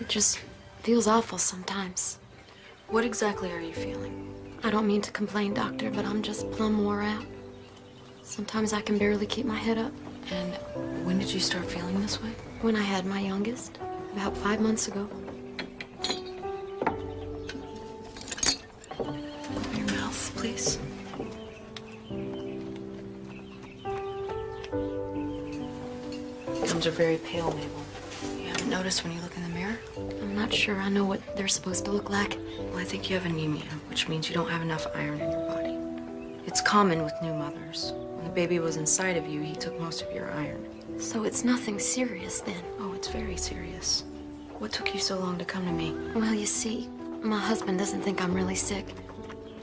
It just feels awful sometimes. What exactly are you feeling? I don't mean to complain, doctor, but I'm just plumb wore out. Sometimes I can barely keep my head up. And when did you start feeling this way? When I had my youngest, about 5 months ago. Open your mouth, please. Gums are very pale, Mabel. You haven't noticed when you look in the mirror? I'm not sure I know what they're supposed to look like. Well, I think you have anemia, which means you don't have enough iron in your body. It's common with new mothers. When the baby was inside of you, he took most of your iron. So it's nothing serious then? Oh, it's very serious. What took you so long to come to me? Well, you see, my husband doesn't think I'm really sick.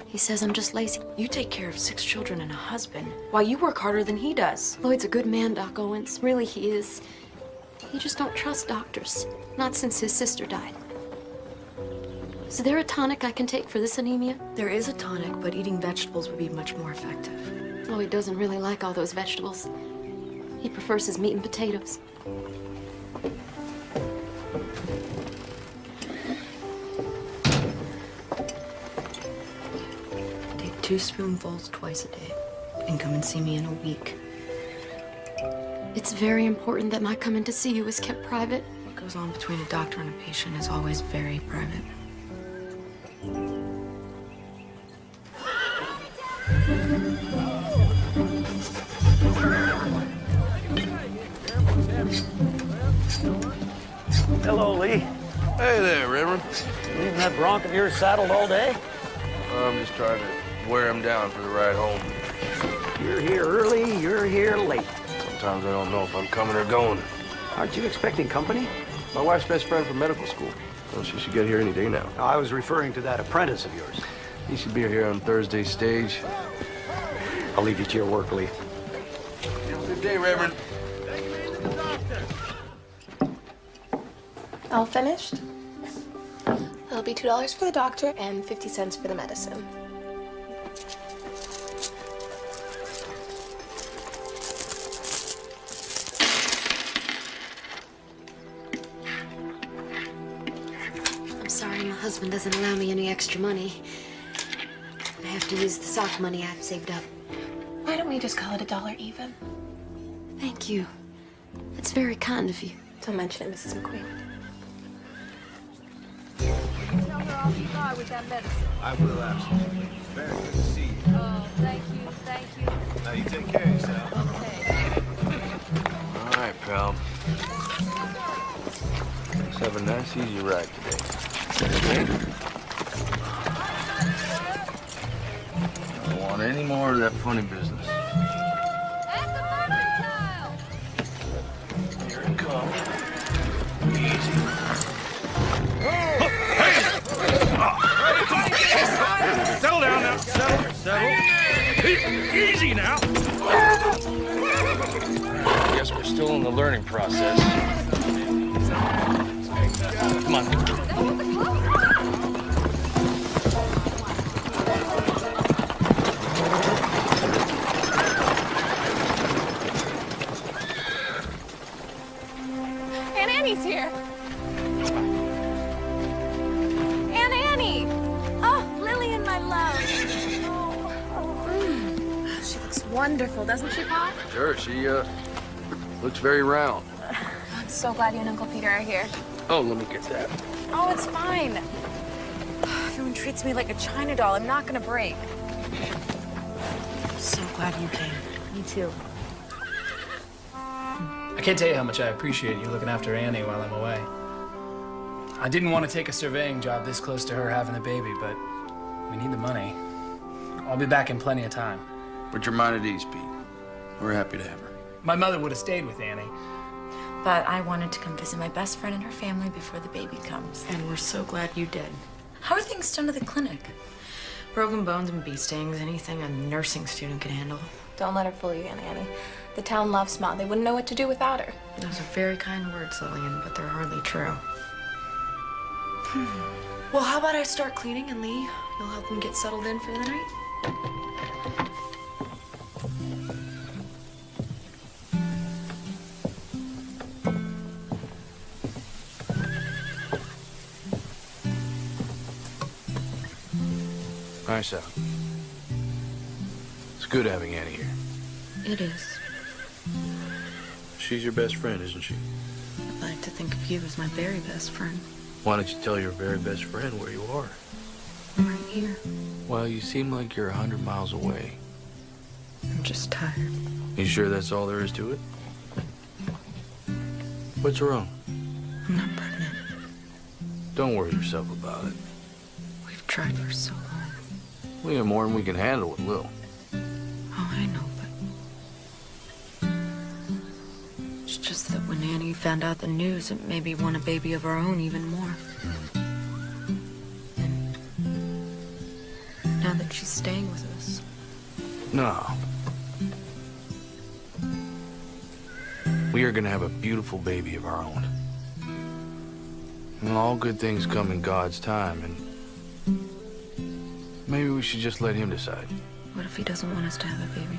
He says I'm just lazy. You take care of 6 children and a husband. Why, you work harder than he does. Lloyd's a good man, Doc Owens. Really, he is. He just don't trust doctors. Not since his sister died. Is there a tonic I can take for this anemia? There is a tonic, but eating vegetables would be much more effective. Lloyd doesn't really like all those vegetables. He prefers his meat and potatoes. Take 2 spoonfuls twice a day and come and see me in a week. It's very important that my coming to see you is kept private. What goes on between a doctor and a patient is always very private. Hello, Lee. Hey there, Reverend. Leaving that bronc of yours saddled all day? I'm just trying to wear him down for the ride home. You're here early, you're here late. Sometimes I don't know if I'm coming or going. Aren't you expecting company? My wife's best friend from medical school. Well, she should get here any day now. No, I was referring to that apprentice of yours. He should be here on Thursday's stage. I'll leave you to your work, Lee. Good day, Reverend. All finished? It'll be $2 for the doctor and 50 cents for the medicine. I'm sorry, my husband doesn't allow me any extra money. I have to use the sock money I've saved up. Why don't we just call it $1 even? Thank you. That's very kind of you. Don't mention it, Mrs. McQueen. Tell her I'll be by with that medicine. I will, absolutely. Very good to see you. Oh, thank you, thank you. Now you take care of yourself. Okay. All right, pal. Let's have a nice, easy ride today. Okay? I don't want any more of that funny business. That's the mercantile. Here it comes. Easy. Settle down now. Settle. Easy now. Guess we're still in the learning process. Come on. Aunt Annie's here. Aunt Annie! Oh, Lillian, my love. She looks wonderful, doesn't she, Pa? Sure, she looks very round. I'm so glad you and Uncle Peter are here. Oh, let me get that. Oh, it's fine. Everyone treats me like a China doll. I'm not gonna break. I'm so glad you came. Me too. I can't tell you how much I appreciate you looking after Annie while I'm away. I didn't want to take a surveying job this close to her having a baby, but we need the money. I'll be back in plenty of time. Put your mind at ease, Pete. We're happy to have her. My mother would have stayed with Annie. But I wanted to come visit my best friend and her family before the baby comes. And we're so glad you did. How are things done at the clinic? Broken bones and bee stings, anything a nursing student could handle. Don't let her fool you, Aunt Annie. The town loves Ma. They wouldn't know what to do without her. Those are very kind words, Lillian, but they're hardly true. Well, how about I start cleaning and Lee, you'll help them get settled in for the night? Hi, Sal. It's good having Annie here. It is. She's your best friend, isn't she? I'd like to think of you as my very best friend. Why don't you tell your very best friend where you are? I'm right here. Well, you seem like you're 100 miles away. I'm just tired. You sure that's all there is to it? What's wrong? I'm not pregnant. Don't worry yourself about it. We've tried for so long. We have more than we can handle with Lil. Oh, I know, but... It's just that when Annie found out the news, it made me want a baby of our own even more. And now that she's staying with us, No. We are gonna have a beautiful baby of our own. And all good things come in God's time, and maybe we should just let him decide. what if he doesn't want us to have a baby?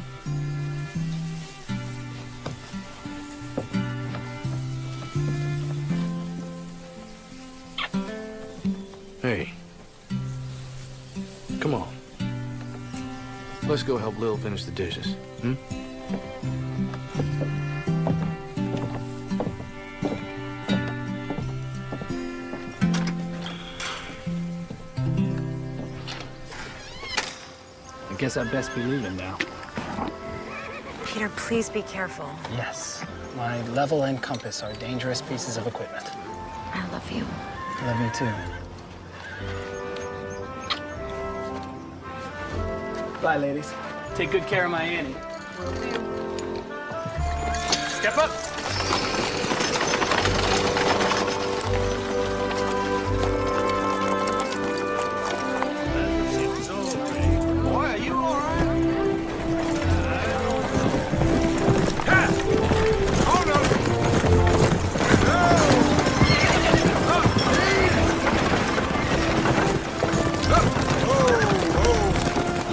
Hey. Come on. Let's go help Lil finish the dishes, hmm? I guess I'd best be leaving now. Peter, please be careful. Yes. My level and compass are dangerous pieces of equipment. I love you. Love me too. Bye, ladies. Take good care of my Annie. Step up! Boy, are you all right? Oh, no!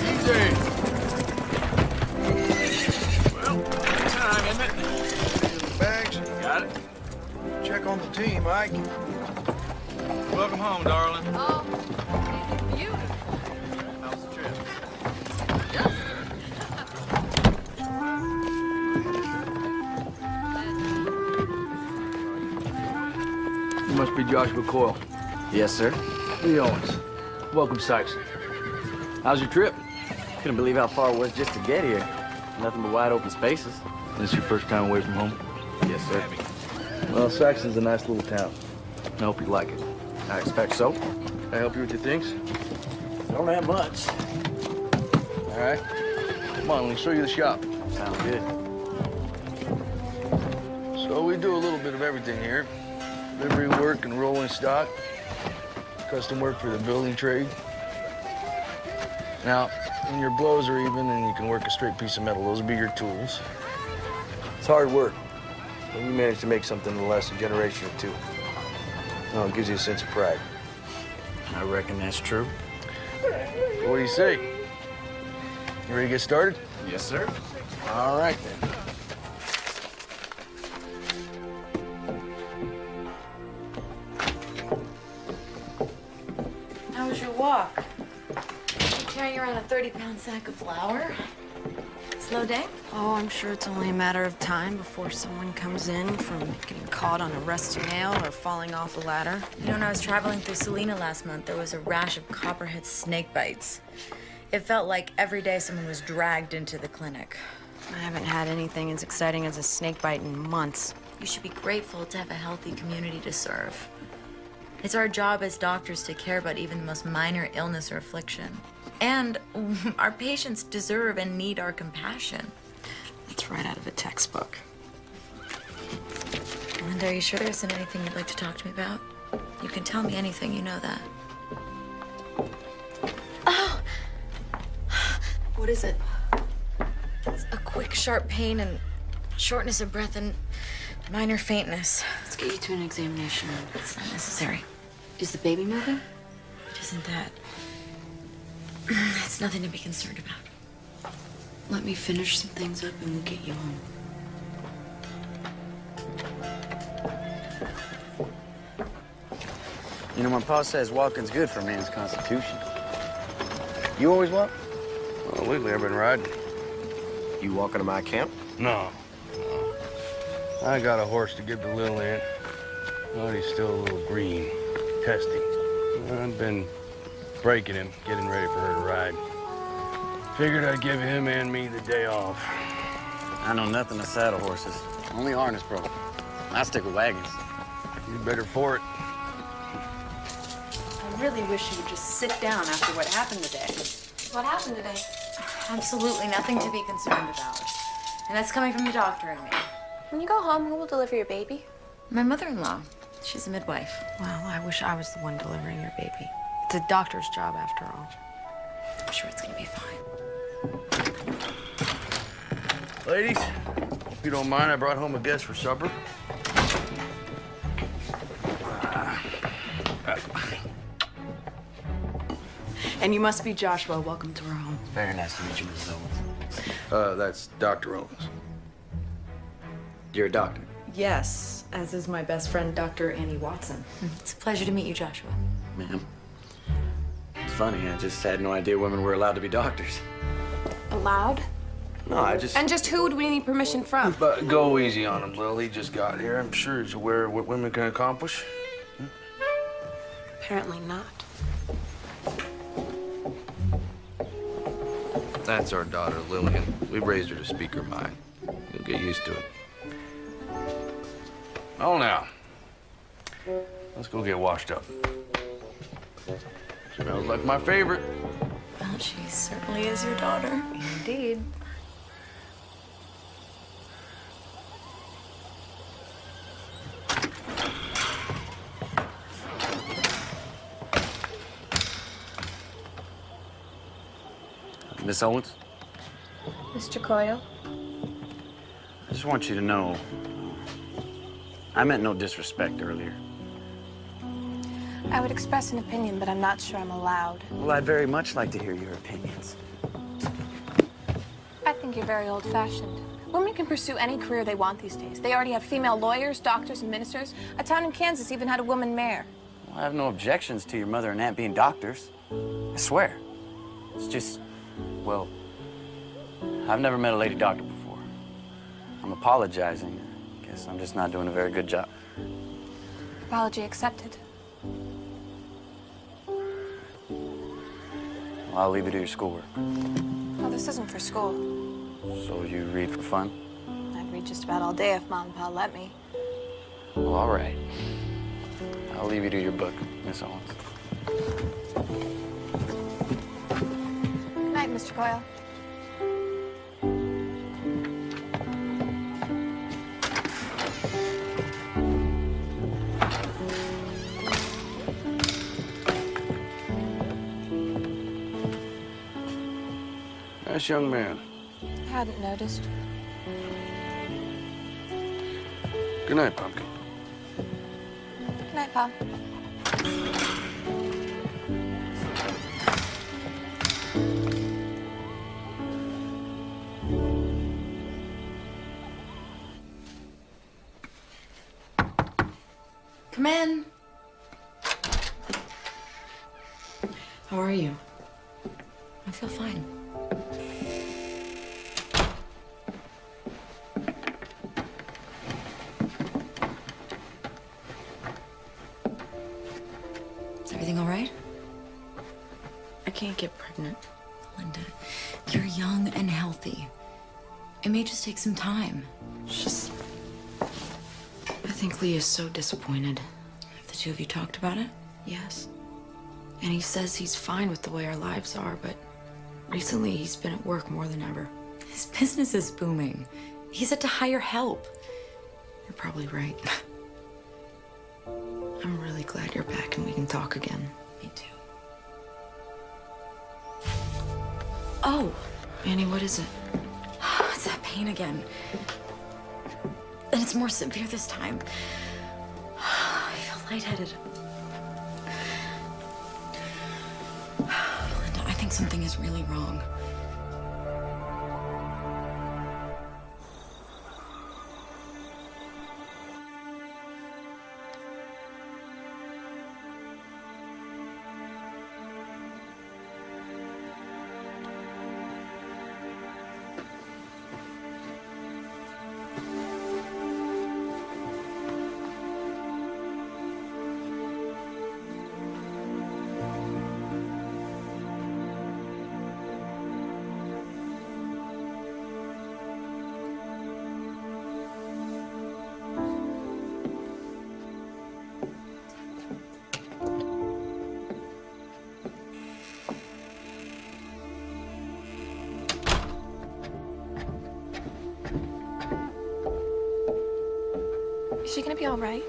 Easy. Well, time, isn't it? Bags. Got it. Check on the team, Ike. Welcome home, darling. Oh, beautiful. How's the trip? You must be Joshua Coyle. Yes, sir. Lee Owens. Welcome, Saxon. How's your trip? Couldn't believe how far it was just to get here. Nothing but wide open spaces. This your first time away from home? Yes, sir. Well, Saxon's a nice little town. I hope you like it. I expect so. Can I help you with your things? Don't have much. All right. Come on, let me show you the shop. Sounds good. So we do a little bit of everything here. Livery work and rolling stock. Custom work for the building trade. Now, when your blows are even and you can work a straight piece of metal, those will be your tools. It's hard work, but we managed to make something in less than a generation or two. Oh, it gives you a sense of pride. I reckon that's true. What do you say? You ready to get started? Yes, sir. All right, then. How was your walk? You carrying around a 30-pound sack of flour? Slow day? Oh, I'm sure it's only a matter of time before someone comes in from getting caught on a rusty nail or falling off a ladder. You know, when I was traveling through Salina last month, there was a rash of copperhead snake bites. It felt like every day someone was dragged into the clinic. I haven't had anything as exciting as a snake bite in months. You should be grateful to have a healthy community to serve. It's our job as doctors to care about even the most minor illness or affliction. And our patients deserve and need our compassion. It's right out of a textbook. Linda, are you sure there isn't anything you'd like to talk to me about? You can tell me anything, you know that. Oh! What is it? It's a quick, sharp pain and shortness of breath and minor faintness. Let's get you to an examination. It's not necessary. Is the baby moving? It isn't that. It's nothing to be concerned about. Let me finish some things up and we'll get you home. You know, my pa says walking's good for a man's constitution. You always walk? Well, lately I've been riding. You walking to my camp? No. I got a horse to give to Lillian, but he's still a little green, testy. I've been breaking him, getting ready for her to ride. Figured I'd give him and me the day off. I know nothing of saddle horses. Only harness broke. I stick with wagons. You better for it. I really wish you would just sit down after what happened today. What happened today? Absolutely nothing to be concerned about. And that's coming from the doctor and me. When you go home, who will deliver your baby? My mother-in-law. She's a midwife. Well, I wish I was the one delivering your baby. It's a doctor's job after all. I'm sure it's gonna be fine. Ladies, if you don't mind, I brought home a guest for supper. And you must be Joshua. Welcome to our home. Very nice to meet you, Mrs. Owens. That's Dr. Owens. You're a doctor. Yes, as is my best friend, Dr. Annie Watson. It's a pleasure to meet you, Joshua. Ma'am. It's funny, I just had no idea women were allowed to be doctors. Allowed? No, I just... And just who would we need permission from? But go easy on him, Lil. He just got here. I'm sure he's aware of what women can accomplish. Apparently not. That's our daughter, Lillian. We raised her to speak her mind. You'll get used to it. Oh, now. Let's go get washed up. Smells like my favorite. Well, she certainly is your daughter. Indeed. Miss Owens, Mr. Coyle? I just want you to know, I meant no disrespect earlier. I would express an opinion, but I'm not sure I'm allowed. Well, I'd very much like to hear your opinions. I think you're very old-fashioned. Women can pursue any career they want these days. They already have female lawyers, doctors, and ministers. A town in Kansas even had a woman mayor. Well, I have no objections to your mother and aunt being doctors. I swear. It's just, well, I've never met a lady doctor before. I'm apologizing. I guess I'm just not doing a very good job. Apology accepted. Well, I'll leave you to your schoolwork. Oh, this isn't for school. So you read for fun? I'd read just about all day if Mom and Pa let me. Well, all right. I'll leave you to your book, Miss Owens. Good night, Mr. Coyle. Nice young man. I hadn't noticed. Good night, Pumpkin. Good night, Pa. Come in. How are you? I feel fine. Is everything all right? I can't get pregnant. Linda, you're young and healthy. It may just take some time. It's just... I think Lee is so disappointed. Have the two of you talked about it? Yes. And he says he's fine with the way our lives are, but recently he's been at work more than ever. His business is booming. He's had to hire help. You're probably right. I'm really glad you're back and we can talk again. Me too. Oh, Annie, what is it? it's that pain again. And it's more severe this time. I feel lightheaded. Linda, I think something is really wrong. be all right.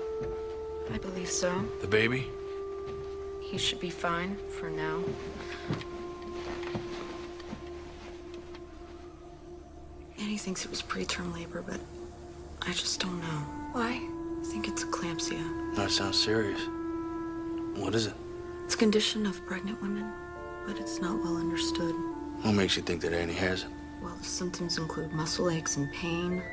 I believe so. The baby? He should be fine for now. Annie thinks it was preterm labor, but I just don't know. Why? I think it's eclampsia. That sounds serious. What is it? It's a condition of pregnant women, but it's not well understood. What makes you think that Annie has it? Well, the symptoms include muscle aches and pain,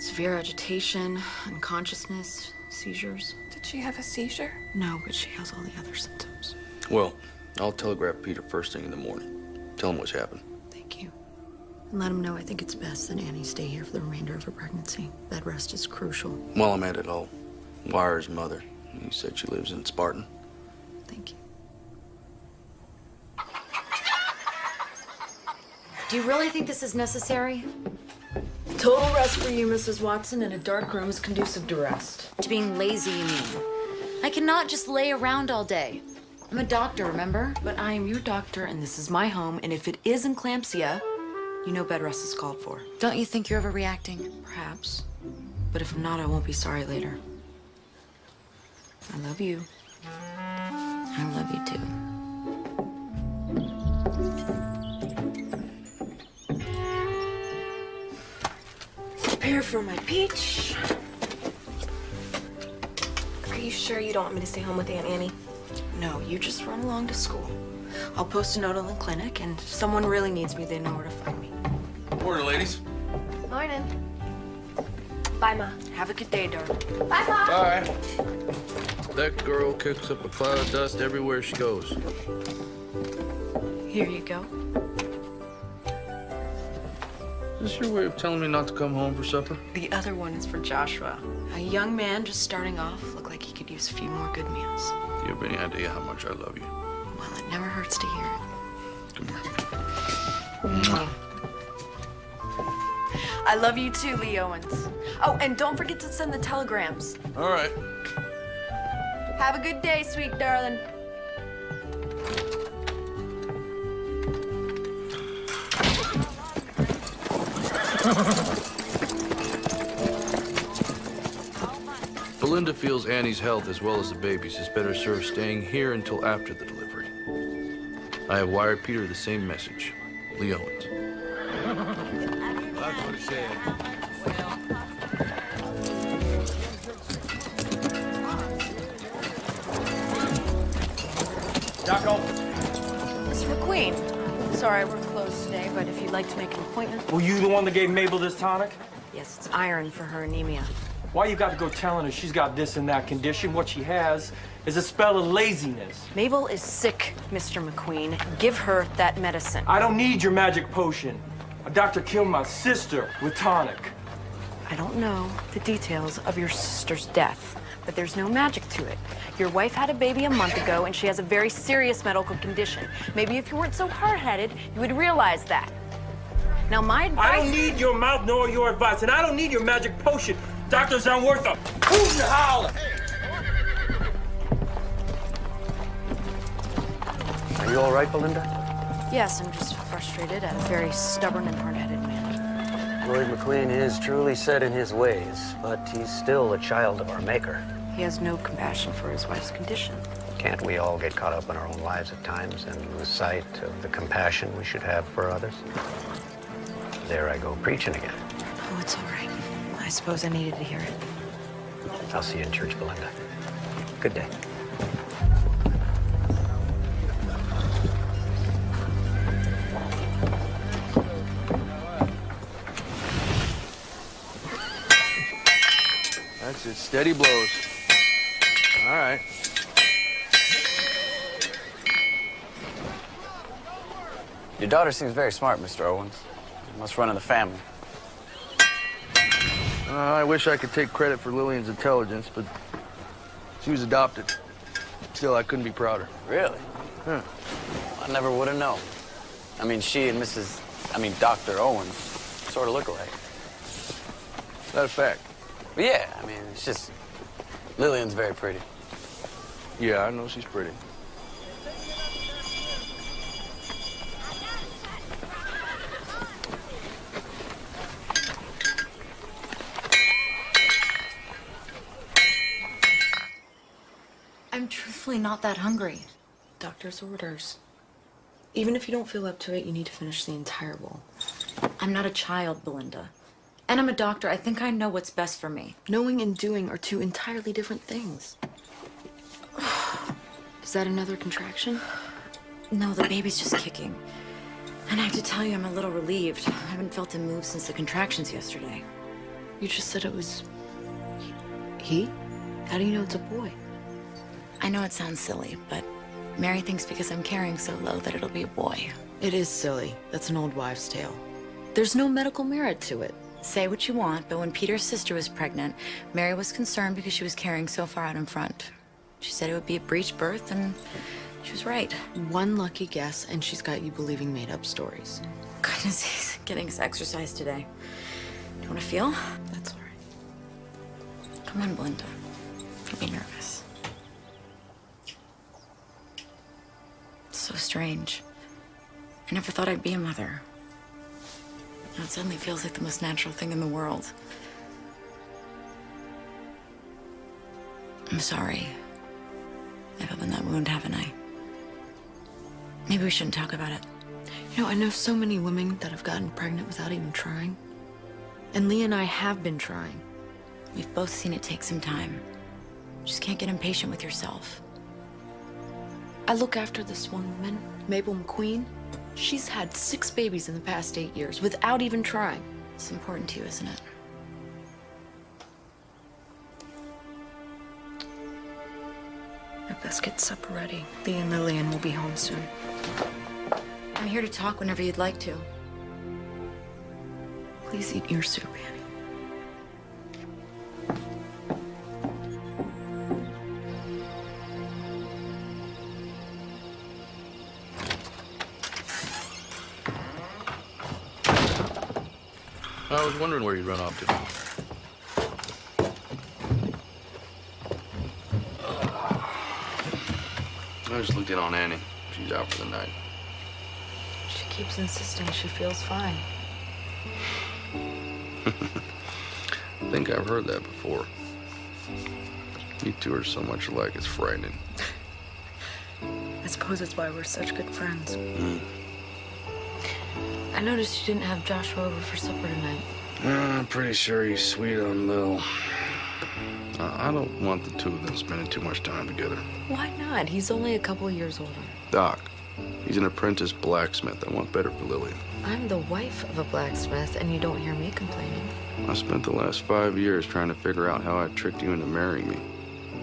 severe agitation, unconsciousness, seizures. Did she have a seizure? No, but she has all the other symptoms. Well, I'll telegraph Peter first thing in the morning. Tell him what's happened. Thank you. And let him know I think it's best that Annie stay here for the remainder of her pregnancy. Bed rest is crucial. While I'm at it, I'll wire his mother. You said she lives in Spartan. Thank you. Do you really think this is necessary? Total rest for you, Mrs. Watson, and a dark room is conducive to rest. To being lazy, you mean? I cannot just lay around all day. I'm a doctor, remember? But I am your doctor, and this is my home, and if it is eclampsia, you know bed rest is called for. Don't you think you're overreacting? Perhaps. But if I'm not, I won't be sorry later. I love you. I love you too. Prepare for my peach. Are you sure you don't want me to stay home with Aunt Annie? No, you just run along to school. I'll post a note on the clinic, and if someone really needs me, they know where to find me. Morning, ladies. Morning. Bye, Ma. Have a good day, darling. Bye, Ma. Bye. That girl kicks up a cloud of dust everywhere she goes. Here you go. Is this your way of telling me not to come home for supper? The other one is for Joshua. A young man just starting off, looked like he could use a few more good meals. Do you have any idea how much I love you? Well, it never hurts to hear it. Come here. Mwah. I love you too, Lee Owens. Oh, and don't forget to send the telegrams. All right. Have a good day, sweet darling. Belinda feels Annie's health as well as the baby's is better served staying here until after the delivery. I have wired Peter the same message. Lee Owens. That's what he said. Jocko? Mr. McQueen. Sorry, we're closed today, but if you'd like to make an appointment. Were you the one that gave Mabel this tonic? Yes, it's iron for her anemia. Why you got to go telling her she's got this and that condition? What she has is a spell of laziness. Mabel is sick, Mr. McQueen. Give her that medicine. I don't need your magic potion. A doctor killed my sister with tonic. I don't know the details of your sister's death, but there's no magic to it. Your wife had a baby a month ago, and she has a very serious medical condition. Maybe if you weren't so hard-headed, you would realize that. Now, my advice... I don't need your mouth nor your advice, and I don't need your magic potion. Doctors aren't worth a hoot and holler. Are you all right, Belinda? Yes, I'm just frustrated at a very stubborn and hard-headed man. Lloyd McQueen is truly set in his ways, but he's still a child of our maker. He has no compassion for his wife's condition. Can't we all get caught up in our own lives at times and lose sight of the compassion we should have for others? There I go preaching again. Oh, it's all right. I suppose I needed to hear it. I'll see you in church, Belinda. Good day. That's it. Steady blows. All right. Your daughter seems very smart, Mr. Owens. Must run in the family. I wish I could take credit for Lillian's intelligence, but she was adopted. Still, I couldn't be prouder. Really? Huh. I never would have known. I mean, she and Dr. Owens sort of look alike. That a fact? But yeah, I mean, it's just, Lillian's very pretty. Yeah, I know she's pretty. I'm truthfully not that hungry. Doctor's orders. Even if you don't feel up to it, you need to finish the entire bowl. I'm not a child, Belinda. And I'm a doctor. I think I know what's best for me. Knowing and doing are two entirely different things. Is that another contraction? No, the baby's just kicking. And I have to tell you, I'm a little relieved. I haven't felt him move since the contractions yesterday. You just said it was... he? How do you know it's a boy? I know it sounds silly, but Mary thinks because I'm carrying so low that it'll be a boy. It is silly. That's an old wives' tale. There's no medical merit to it. Say what you want, but when Peter's sister was pregnant, Mary was concerned because she was carrying so far out in front. She said it would be a breech birth, and she was right. One lucky guess, and she's got you believing made-up stories. Goodness, he's getting his exercise today. Do you want to feel? That's all right. Come on, Belinda. Don't be nervous. It's so strange. I never thought I'd be a mother. Now it suddenly feels like the most natural thing in the world. I'm sorry. I've opened that wound, haven't I? Maybe we shouldn't talk about it. You know, I know so many women that have gotten pregnant without even trying. And Lee and I have been trying. We've both seen it take some time. Just can't get impatient with yourself. I look after this one woman, Mabel McQueen. She's had 6 babies in the past 8 years without even trying. It's important to you, isn't it? I best get supper ready. Lee and Lillian will be home soon. I'm here to talk whenever you'd like to. Please eat your soup, Annie. I was wondering where you'd run off to. I just looked in on Annie. She's out for the night. She keeps insisting she feels fine. I think I've heard that before. You two are so much alike, it's frightening. I suppose it's why we're such good friends. I noticed you didn't have Joshua over for supper tonight. I'm pretty sure he's sweet on Lil. I don't want the two of them spending too much time together. Why not? He's only a couple years older. Doc, he's an apprentice blacksmith. I want better for Lillian. I'm the wife of a blacksmith, and you don't hear me complaining. I spent the last 5 years trying to figure out how I tricked you into marrying me.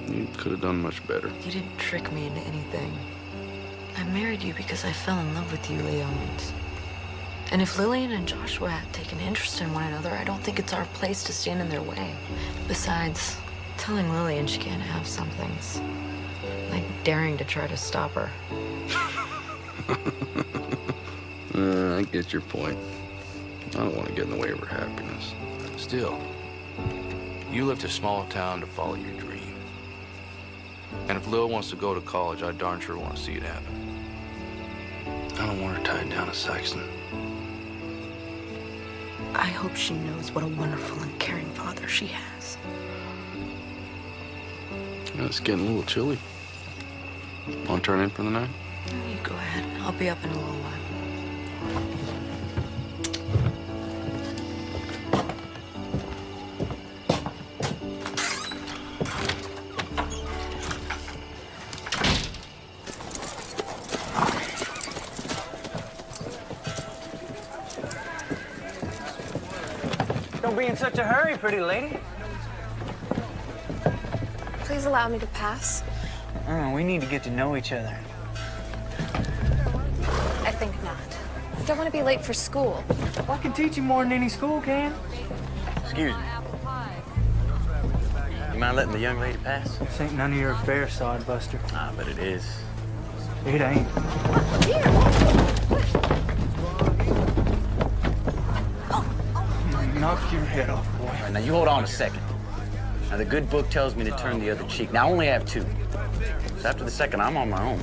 You could have done much better. You didn't trick me into anything. I married you because I fell in love with you, Leons. And if Lillian and Joshua had taken interest in one another, I don't think it's our place to stand in their way. Besides, telling Lillian she can't have something's like daring to try to stop her. I get your point. I don't want to get in the way of her happiness. Still, you left a small town to follow your dream. And if Lil wants to go to college, I darn sure want to see it happen. I don't want her tied down to Saxon. I hope she knows what a wonderful and caring father she has. Yeah, it's getting a little chilly. Want to turn in for the night? You go ahead. I'll be up in a little while. Don't be in such a hurry, pretty lady. Please allow me to pass. We need to get to know each other. I think not. I don't want to be late for school. Well, I can teach you more than any school can. Excuse me. You mind letting the young lady pass? This ain't none of your affair, sodbuster. Ah, but it is. It ain't. Knock your head off, boy. All right, now you hold on a second. Now the good book tells me to turn the other cheek. Now I only have 2. So after the second, I'm on my own.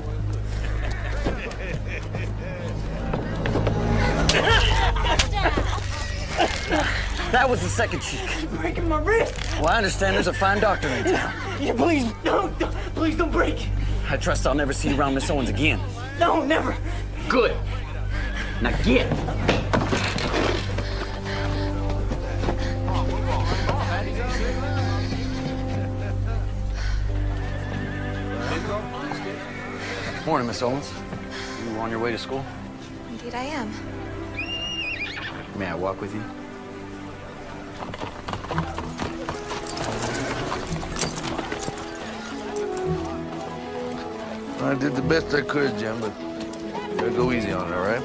That was the second cheek. You're breaking my wrist. Well, I understand there's a fine doctor in town. Yeah, please, don't. Please don't break it. I trust I'll never see you around Miss Owens again. No, never. Good. Now get. Morning, Miss Owens. You on your way to school? Indeed, I am. May I walk with you? I did the best I could, Jim, but you gotta go easy on it, all right?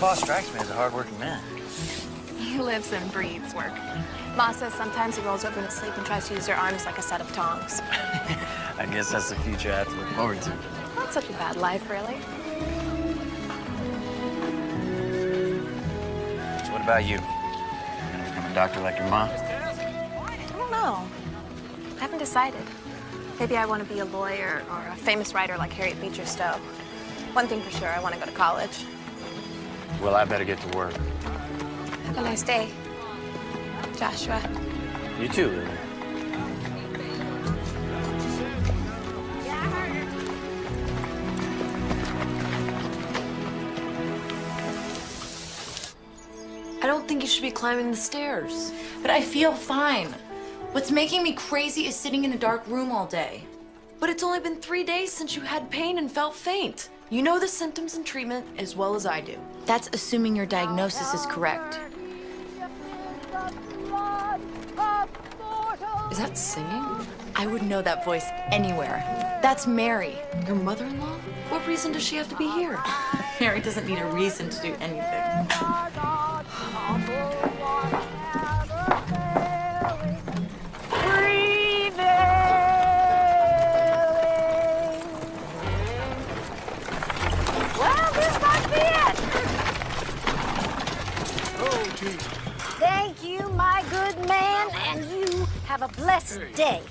Pa strikes me as a hard-working man. He lives and breathes work. Ma says sometimes he rolls over in his sleep and tries to use her arms like a set of tongs. I guess that's the future I have to look forward to. Not such a bad life, really. So what about you? You gonna become a doctor like your mom? I don't know. I haven't decided. Maybe I want to be a lawyer or a famous writer like Harriet Beecher Stowe. One thing for sure, I want to go to college. Well, I better get to work. Have a nice day, Joshua. You too, Lily. I don't think you should be climbing the stairs. But I feel fine. What's making me crazy is sitting in a dark room all day. But it's only been 3 days since you had pain and felt faint. You know the symptoms and treatment as well as I do. That's assuming your diagnosis is correct. Is that singing? I would know that voice anywhere. That's Mary. Your mother-in-law? What reason does she have to be here? Mary doesn't need a reason to do anything. Well, this must be it. Oh, gee. Thank you, my good man, and you have a blessed day.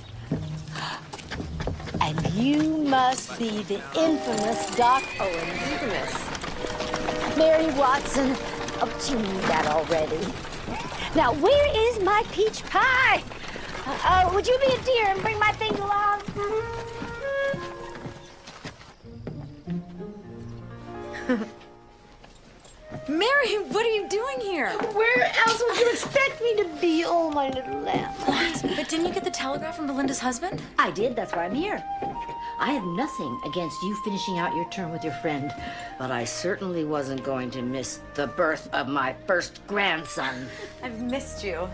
And you must be the infamous Doc Owens. Infamous? Mary Watson. Oh, you knew that already. Now, where is my peach pie? Would you be a dear and bring my things along? Mary, what are you doing here? Where else would you expect me to be? Oh, my little lamb. But didn't you get the telegram from Belinda's husband? I did. That's why I'm here. I have nothing against you finishing out your term with your friend, but I certainly wasn't going to miss the birth of my first grandson. I've missed you.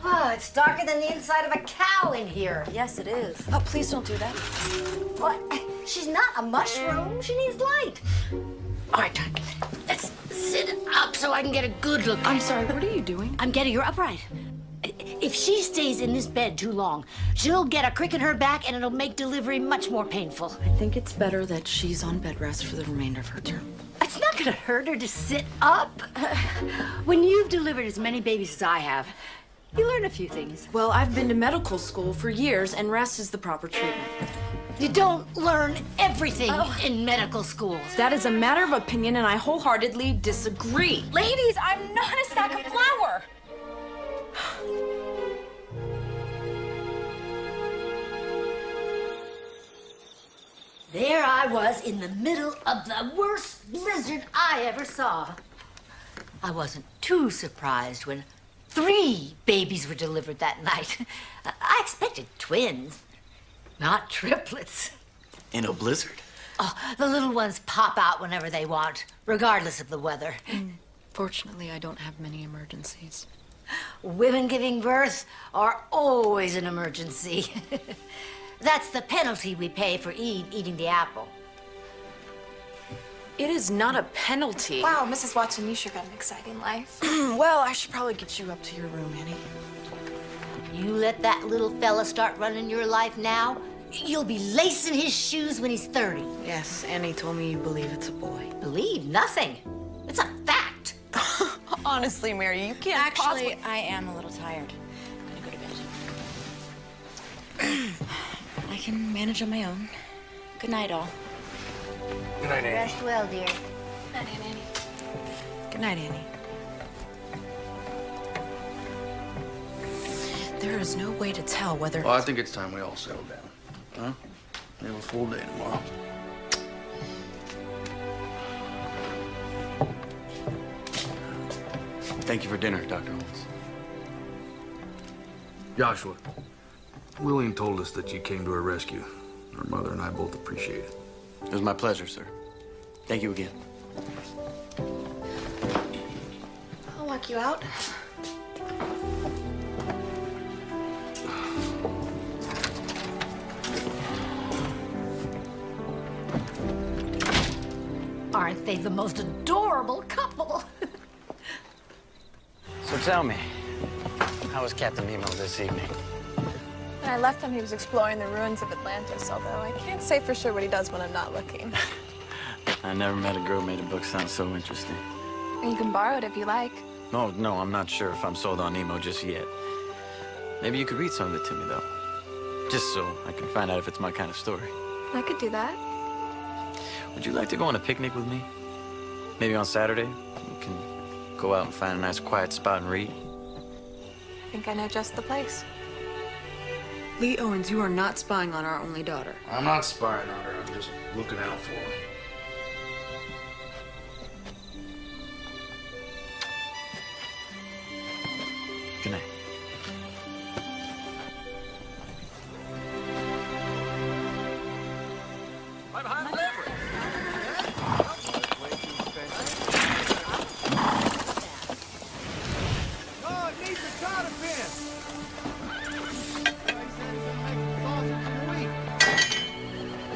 Oh, it's darker than the inside of a cow in here. Yes, it is. Oh, please don't do that. What? She's not a mushroom. She needs light. All right, let's sit up so I can get a good look. I'm sorry, what are you doing? I'm getting her upright. If she stays in this bed too long, she'll get a crick in her back and it'll make delivery much more painful. I think it's better that she's on bed rest for the remainder of her term. It's not gonna hurt her to sit up. When you've delivered as many babies as I have, you learn a few things. Well, I've been to medical school for years, and rest is the proper treatment. You don't learn everything in medical school. That is a matter of opinion, and I wholeheartedly disagree. Ladies, I'm not a sack of flour. There I was in the middle of the worst blizzard I ever saw. I wasn't too surprised when 3 babies were delivered that night. I expected twins, not triplets. In a blizzard? Oh, the little ones pop out whenever they want, regardless of the weather. Fortunately, I don't have many emergencies. Women giving birth are always an emergency. That's the penalty we pay for Eve eating the apple. It is not a penalty. Wow, Mrs. Watson, you sure got an exciting life. Well, I should probably get you up to your room, Annie. You let that little fella start running your life now, you'll be lacing his shoes when he's 30. Yes, Annie told me you believe it's a boy. Believe nothing. It's a fact. Honestly, Mary, you can't Actually, I am a little tired. I'm gonna go to bed. I can manage on my own. Good night, all. Good night, Annie. Rest well, dear. Night, Annie. Good night, Annie. There is no way to tell whether... Well, I think it's time we all settle down. Huh? We have a full day tomorrow. Thank you for dinner, Dr. Holmes. Joshua, William told us that you came to her rescue. Her mother and I both appreciate it. It was my pleasure, sir. Thank you again. I'll walk you out. Aren't they the most adorable couple? So tell me, how was Captain Nemo this evening? When I left him, he was exploring the ruins of Atlantis, although I can't say for sure what he does when I'm not looking. I never met a girl who made a book sound so interesting. You can borrow it if you like. No, I'm not sure if I'm sold on Nemo just yet. Maybe you could read some of it to me, though. Just so I can find out if it's my kind of story. I could do that. Would you like to go on a picnic with me? Maybe on Saturday? We can go out and find a nice quiet spot and read. I think I know just the place. Lee Owens, you are not spying on our only daughter. I'm not spying on her. I'm just looking out for her. Good night.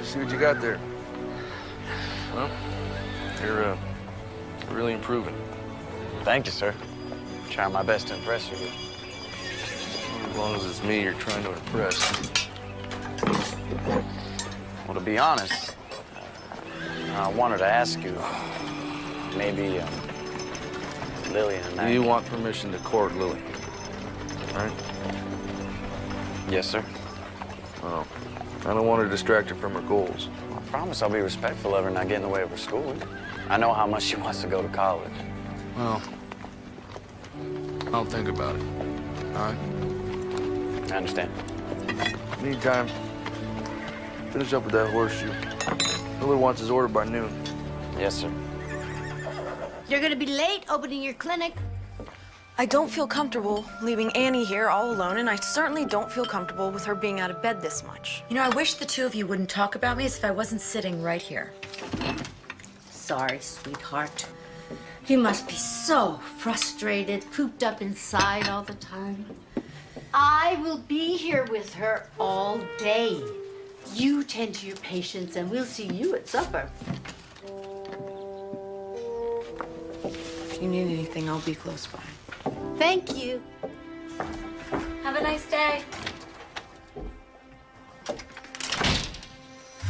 See what you got there. Well, you're really improving. Thank you, sir. Trying my best to impress you. As long as it's me you're trying to impress. Well, to be honest, I wanted to ask you, maybe Lily and I... You want permission to court Lily, right? Yes, sir. Well, I don't want to distract her from her goals. I promise I'll be respectful of her and not get in the way of her schooling. I know how much she wants to go to college. Well, I'll think about it, all right? I understand. Meantime, finish up with that horseshoe. Miller wants his order by noon. Yes, sir. You're gonna be late opening your clinic. I don't feel comfortable leaving Annie here all alone, and I certainly don't feel comfortable with her being out of bed this much. You know, I wish the two of you wouldn't talk about me as if I wasn't sitting right here. Sorry, sweetheart. You must be so frustrated, cooped up inside all the time. I will be here with her all day. You tend to your patients, and we'll see you at supper. If you need anything, I'll be close by. Thank you. Have a nice day.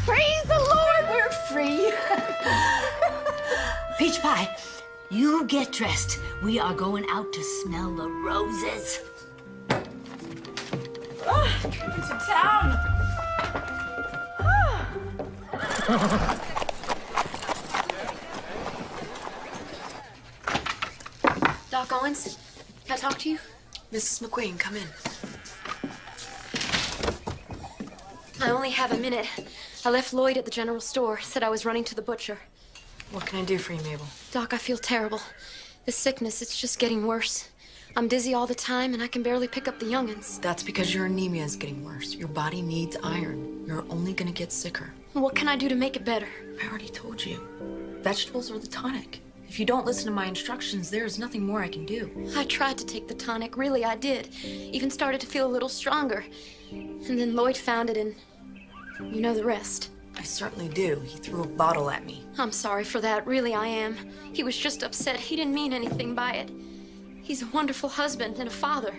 Praise the Lord, we're free. Peach pie, you get dressed. We are going out to smell the roses. Trip into town. Doc Owens, can I talk to you? Mrs. McQueen, come in. I only have a minute. I left Lloyd at the general store, said I was running to the butcher. What can I do for you, Mabel? Doc, I feel terrible. This sickness, it's just getting worse. I'm dizzy all the time, and I can barely pick up the young'uns. That's because your anemia is getting worse. Your body needs iron. You're only gonna get sicker. What can I do to make it better? I already told you. Vegetables are the tonic. If you don't listen to my instructions, there is nothing more I can do. I tried to take the tonic, really I did. Even started to feel a little stronger. And then Lloyd found it, and you know the rest. I certainly do. He threw a bottle at me. I'm sorry for that, really I am. He was just upset. He didn't mean anything by it. He's a wonderful husband and a father.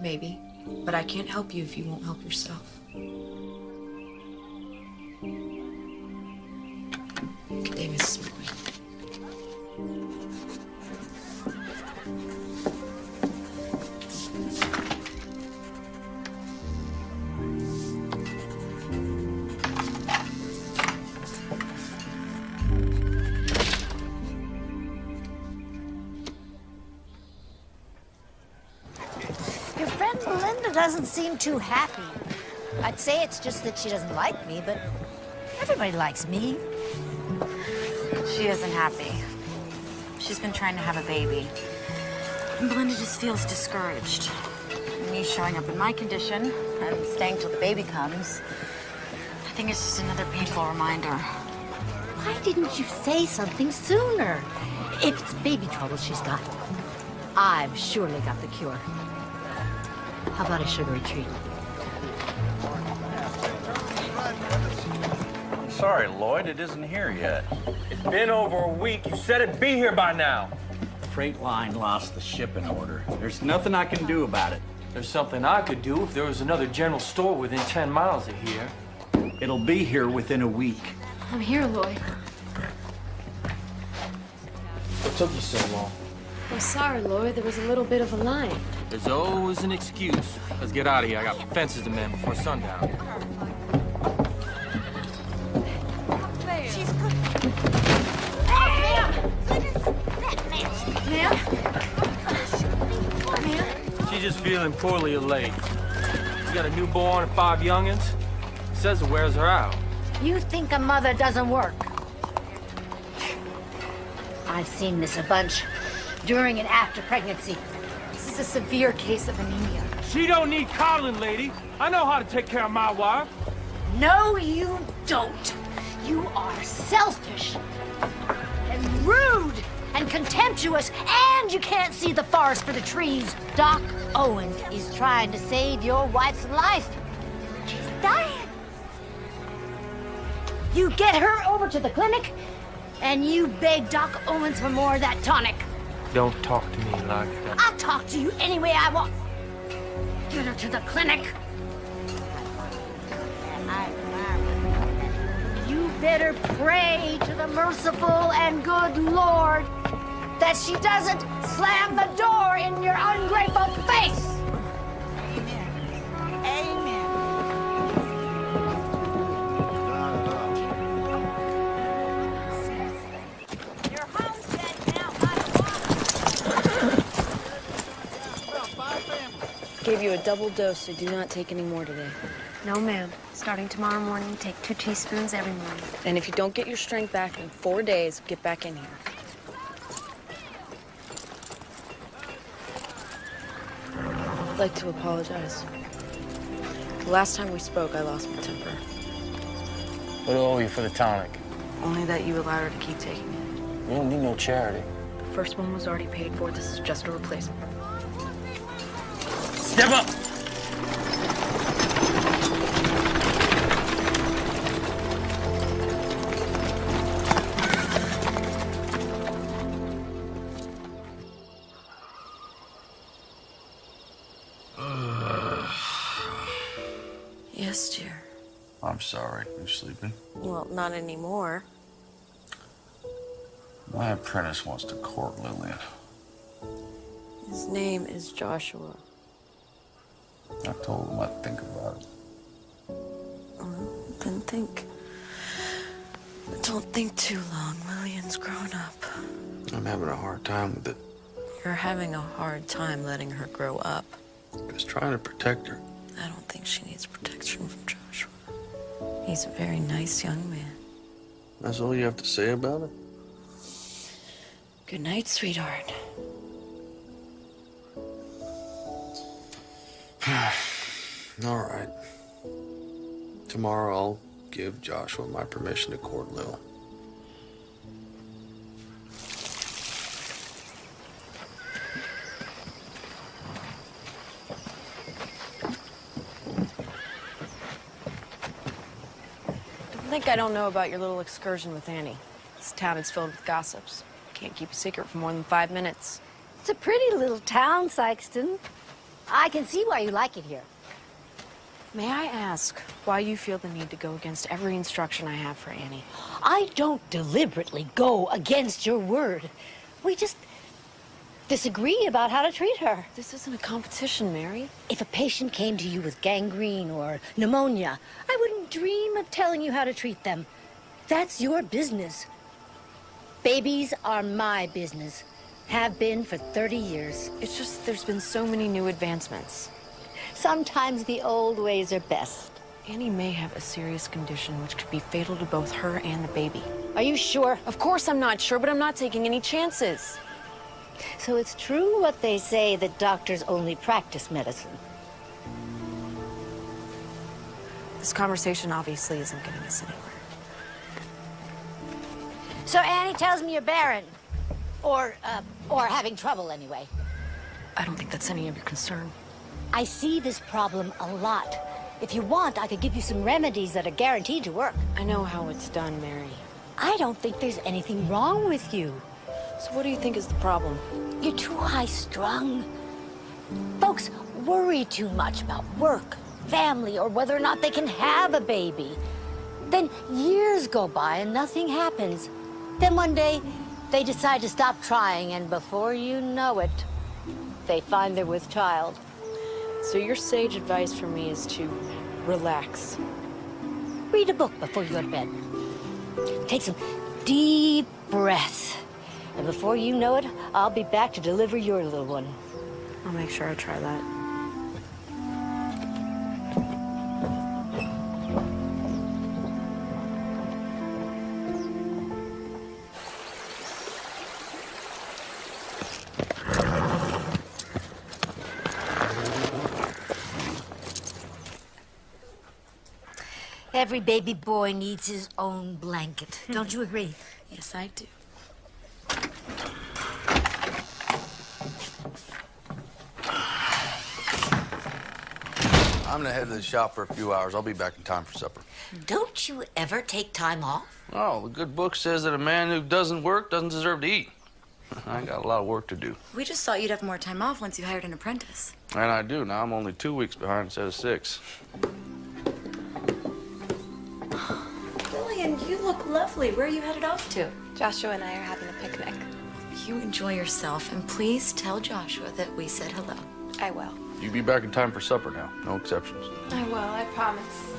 Maybe, but I can't help you if you won't help yourself. Good day, Mrs. McQueen. doesn't seem too happy. I'd say it's just that she doesn't like me, but everybody likes me. She isn't happy. She's been trying to have a baby. And Belinda just feels discouraged. Me showing up in my condition and staying till the baby comes, I think it's just another painful reminder. Why didn't you say something sooner? If it's baby trouble she's got, I've surely got the cure. How about a sugary treat? Sorry, Lloyd, it isn't here yet. It's been over a week. You said it'd be here by now. Freight line lost the shipping order. There's nothing I can do about it. There's something I could do if there was another general store within 10 miles of here. It'll be here within a week. I'm here, Lloyd. What took you so long? I'm sorry, Lloyd. There was a little bit of a line. There's always an excuse. Let's get out of here. I got fences to mend before sundown. She's just feeling poorly of late. She's got a newborn and 5 youngins. Says it wears her out. You think a mother doesn't work? I've seen this a bunch during and after pregnancy. This is a severe case of anemia. She don't need coddling, lady. I know how to take care of my wife. No, you don't. You are selfish and rude and contemptuous, and you can't see the forest for the trees. Doc Owens is trying to save your wife's life. She's dying. You get her over to the clinic, and you beg Doc Owens for more of that tonic. Don't talk to me like that. I'll talk to you any way I want. Get her to the clinic. You better pray to the merciful and good Lord that she doesn't slam the door in your ungrateful face. Amen. Amen. You're home dead now. Gave you a double dose, so do not take any more today. No, ma'am. Starting tomorrow morning, take 2 teaspoons every morning. And if you don't get your strength back in 4 days, get back in here. I'd like to apologize. The last time we spoke, I lost my temper. What do I owe you for the tonic? Only that you allowed her to keep taking it. You don't need no charity. The first one was already paid for. This is just a replacement. Step up! Yes, dear. I'm sorry. You sleeping? Well, not anymore. My apprentice wants to court Lillian. His name is Joshua. I told him I'd think about it. Then think. But don't think too long. Lillian's grown up. I'm having a hard time with it. You're having a hard time letting her grow up. Just trying to protect her. I don't think she needs protection from Joshua. He's a very nice young man. That's all you have to say about it? Good night, sweetheart. All right. Tomorrow I'll give Joshua my permission to court Lil. Don't think I don't know about your little excursion with Annie. This town is filled with gossips. Can't keep a secret for more than 5 minutes. It's a pretty little town, Sykeston. I can see why you like it here. May I ask why you feel the need to go against every instruction I have for Annie? I don't deliberately go against your word. We just disagree about how to treat her. This isn't a competition, Mary. If a patient came to you with gangrene or pneumonia, I wouldn't dream of telling you how to treat them. That's your business. Babies are my business. Have been for 30 years. It's just there's been so many new advancements. Sometimes the old ways are best. Annie may have a serious condition which could be fatal to both her and the baby. Are you sure? Of course I'm not sure, but I'm not taking any chances. So it's true what they say that doctors only practice medicine. This conversation obviously isn't getting us anywhere. So Annie tells me you're barren. Or having trouble anyway. I don't think that's any of your concern. I see this problem a lot. If you want, I could give you some remedies that are guaranteed to work. I know how it's done, Mary. I don't think there's anything wrong with you. So what do you think is the problem? You're too high-strung. Folks worry too much about work, family, or whether or not they can have a baby. Then years go by and nothing happens. Then one day, they decide to stop trying, and before you know it, they find they're with child. So your sage advice for me is to relax. Read a book before you go to bed. Take some deep breaths. And before you know it, I'll be back to deliver your little one. I'll make sure I try that. Every baby boy needs his own blanket. Don't you agree? Yes, I do. I'm gonna head to the shop for a few hours. I'll be back in time for supper. Don't you ever take time off? Oh, the good book says that a man who doesn't work doesn't deserve to eat. I got a lot of work to do. We just thought you'd have more time off once you hired an apprentice. And I do. Now I'm only 2 weeks behind instead of 6. Lillian, you look lovely. Where are you headed off to? Joshua and I are having a picnic. You enjoy yourself, and please tell Joshua that we said hello. I will. You be back in time for supper now. No exceptions. I will, I promise.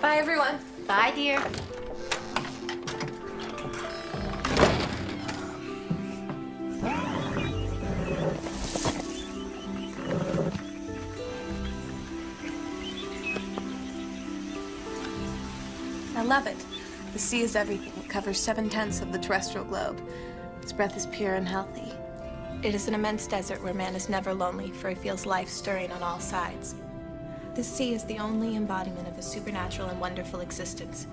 Bye, everyone. Bye, dear. I love it. The sea is everything. It covers 7/10 of the terrestrial globe. Its breath is pure and healthy. It is an immense desert where man is never lonely, for he feels life stirring on all sides. The sea is the only embodiment of a supernatural and wonderful existence.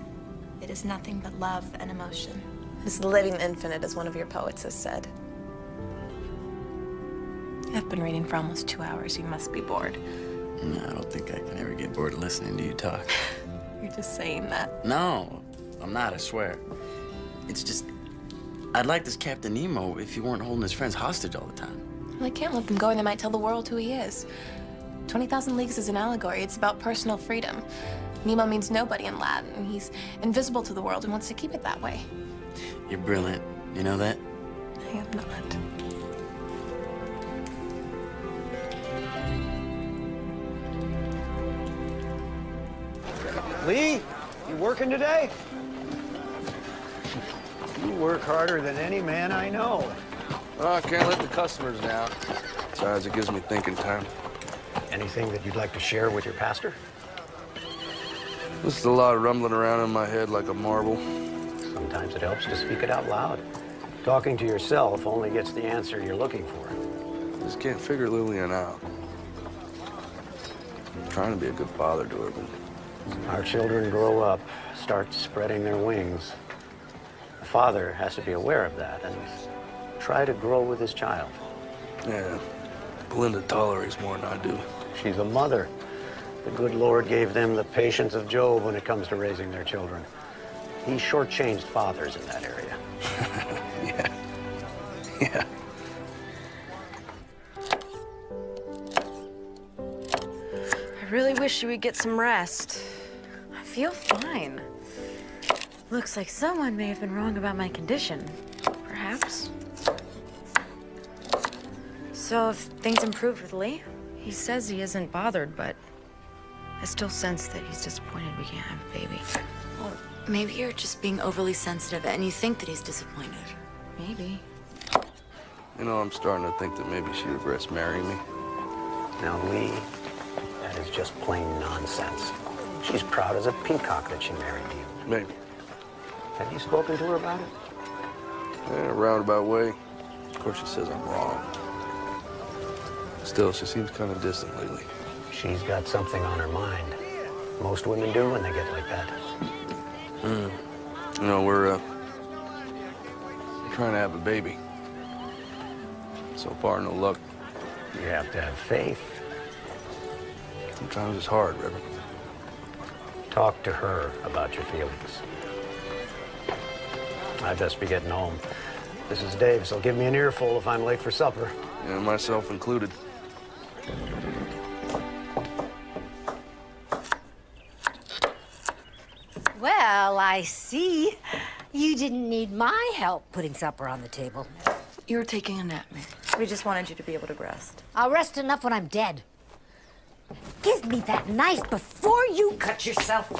It is nothing but love and emotion. It is the living infinite, as one of your poets has said. I've been reading for almost 2 hours. You must be bored. No, I don't think I can ever get bored listening to you talk. You're just saying that. No, I'm not, I swear. It's just, I'd like this Captain Nemo if he weren't holding his friends hostage all the time. Well, I can't let them go, and they might tell the world who he is. 20,000 Leagues is an allegory. It's about personal freedom. Nemo means nobody in Latin. He's invisible to the world and wants to keep it that way. You're brilliant. You know that? I am not. Lee, you working today? You work harder than any man I know. Oh, I can't let the customers down. Besides, it gives me thinking time. Anything that you'd like to share with your pastor? This is a lot of rumbling around in my head like a marble. Sometimes it helps to speak it out loud. Talking to yourself only gets the answer you're looking for. Just can't figure Lillian out. I'm trying to be a good father to her, but our children grow up, start spreading their wings. The father has to be aware of that and try to grow with his child. yeah, Belinda tolerates more than I do. She's a mother. The good Lord gave them the patience of Job when it comes to raising their children. He shortchanged fathers in that area. Yeah. Yeah. I really wish you would get some rest. I feel fine. Looks like someone may have been wrong about my condition. Perhaps. So if things improved with Lee? He says he isn't bothered, but I still sense that he's disappointed we can't have a baby. Well, maybe you're just being overly sensitive and you think that he's disappointed. Maybe. You know, I'm starting to think that maybe she regrets marrying me. Now, Lee, that is just plain nonsense. She's proud as a peacock that she married you. Maybe. Have you spoken to her about it? In a roundabout way. Of course, she says I'm wrong. Still, she seems kind of distant lately. She's got something on her mind. Most women do when they get like that. You know, we're trying to have a baby. So far, no luck. You have to have faith. Sometimes it's hard, Reverend. Talk to her about your feelings. I'd best be getting home. This is Dave, so give me an earful if I'm late for supper. Yeah, myself included. Well, I see. You didn't need my help putting supper on the table. You were taking a nap, Mary. We just wanted you to be able to rest. I'll rest enough when I'm dead. Give me that knife before you cut yourself.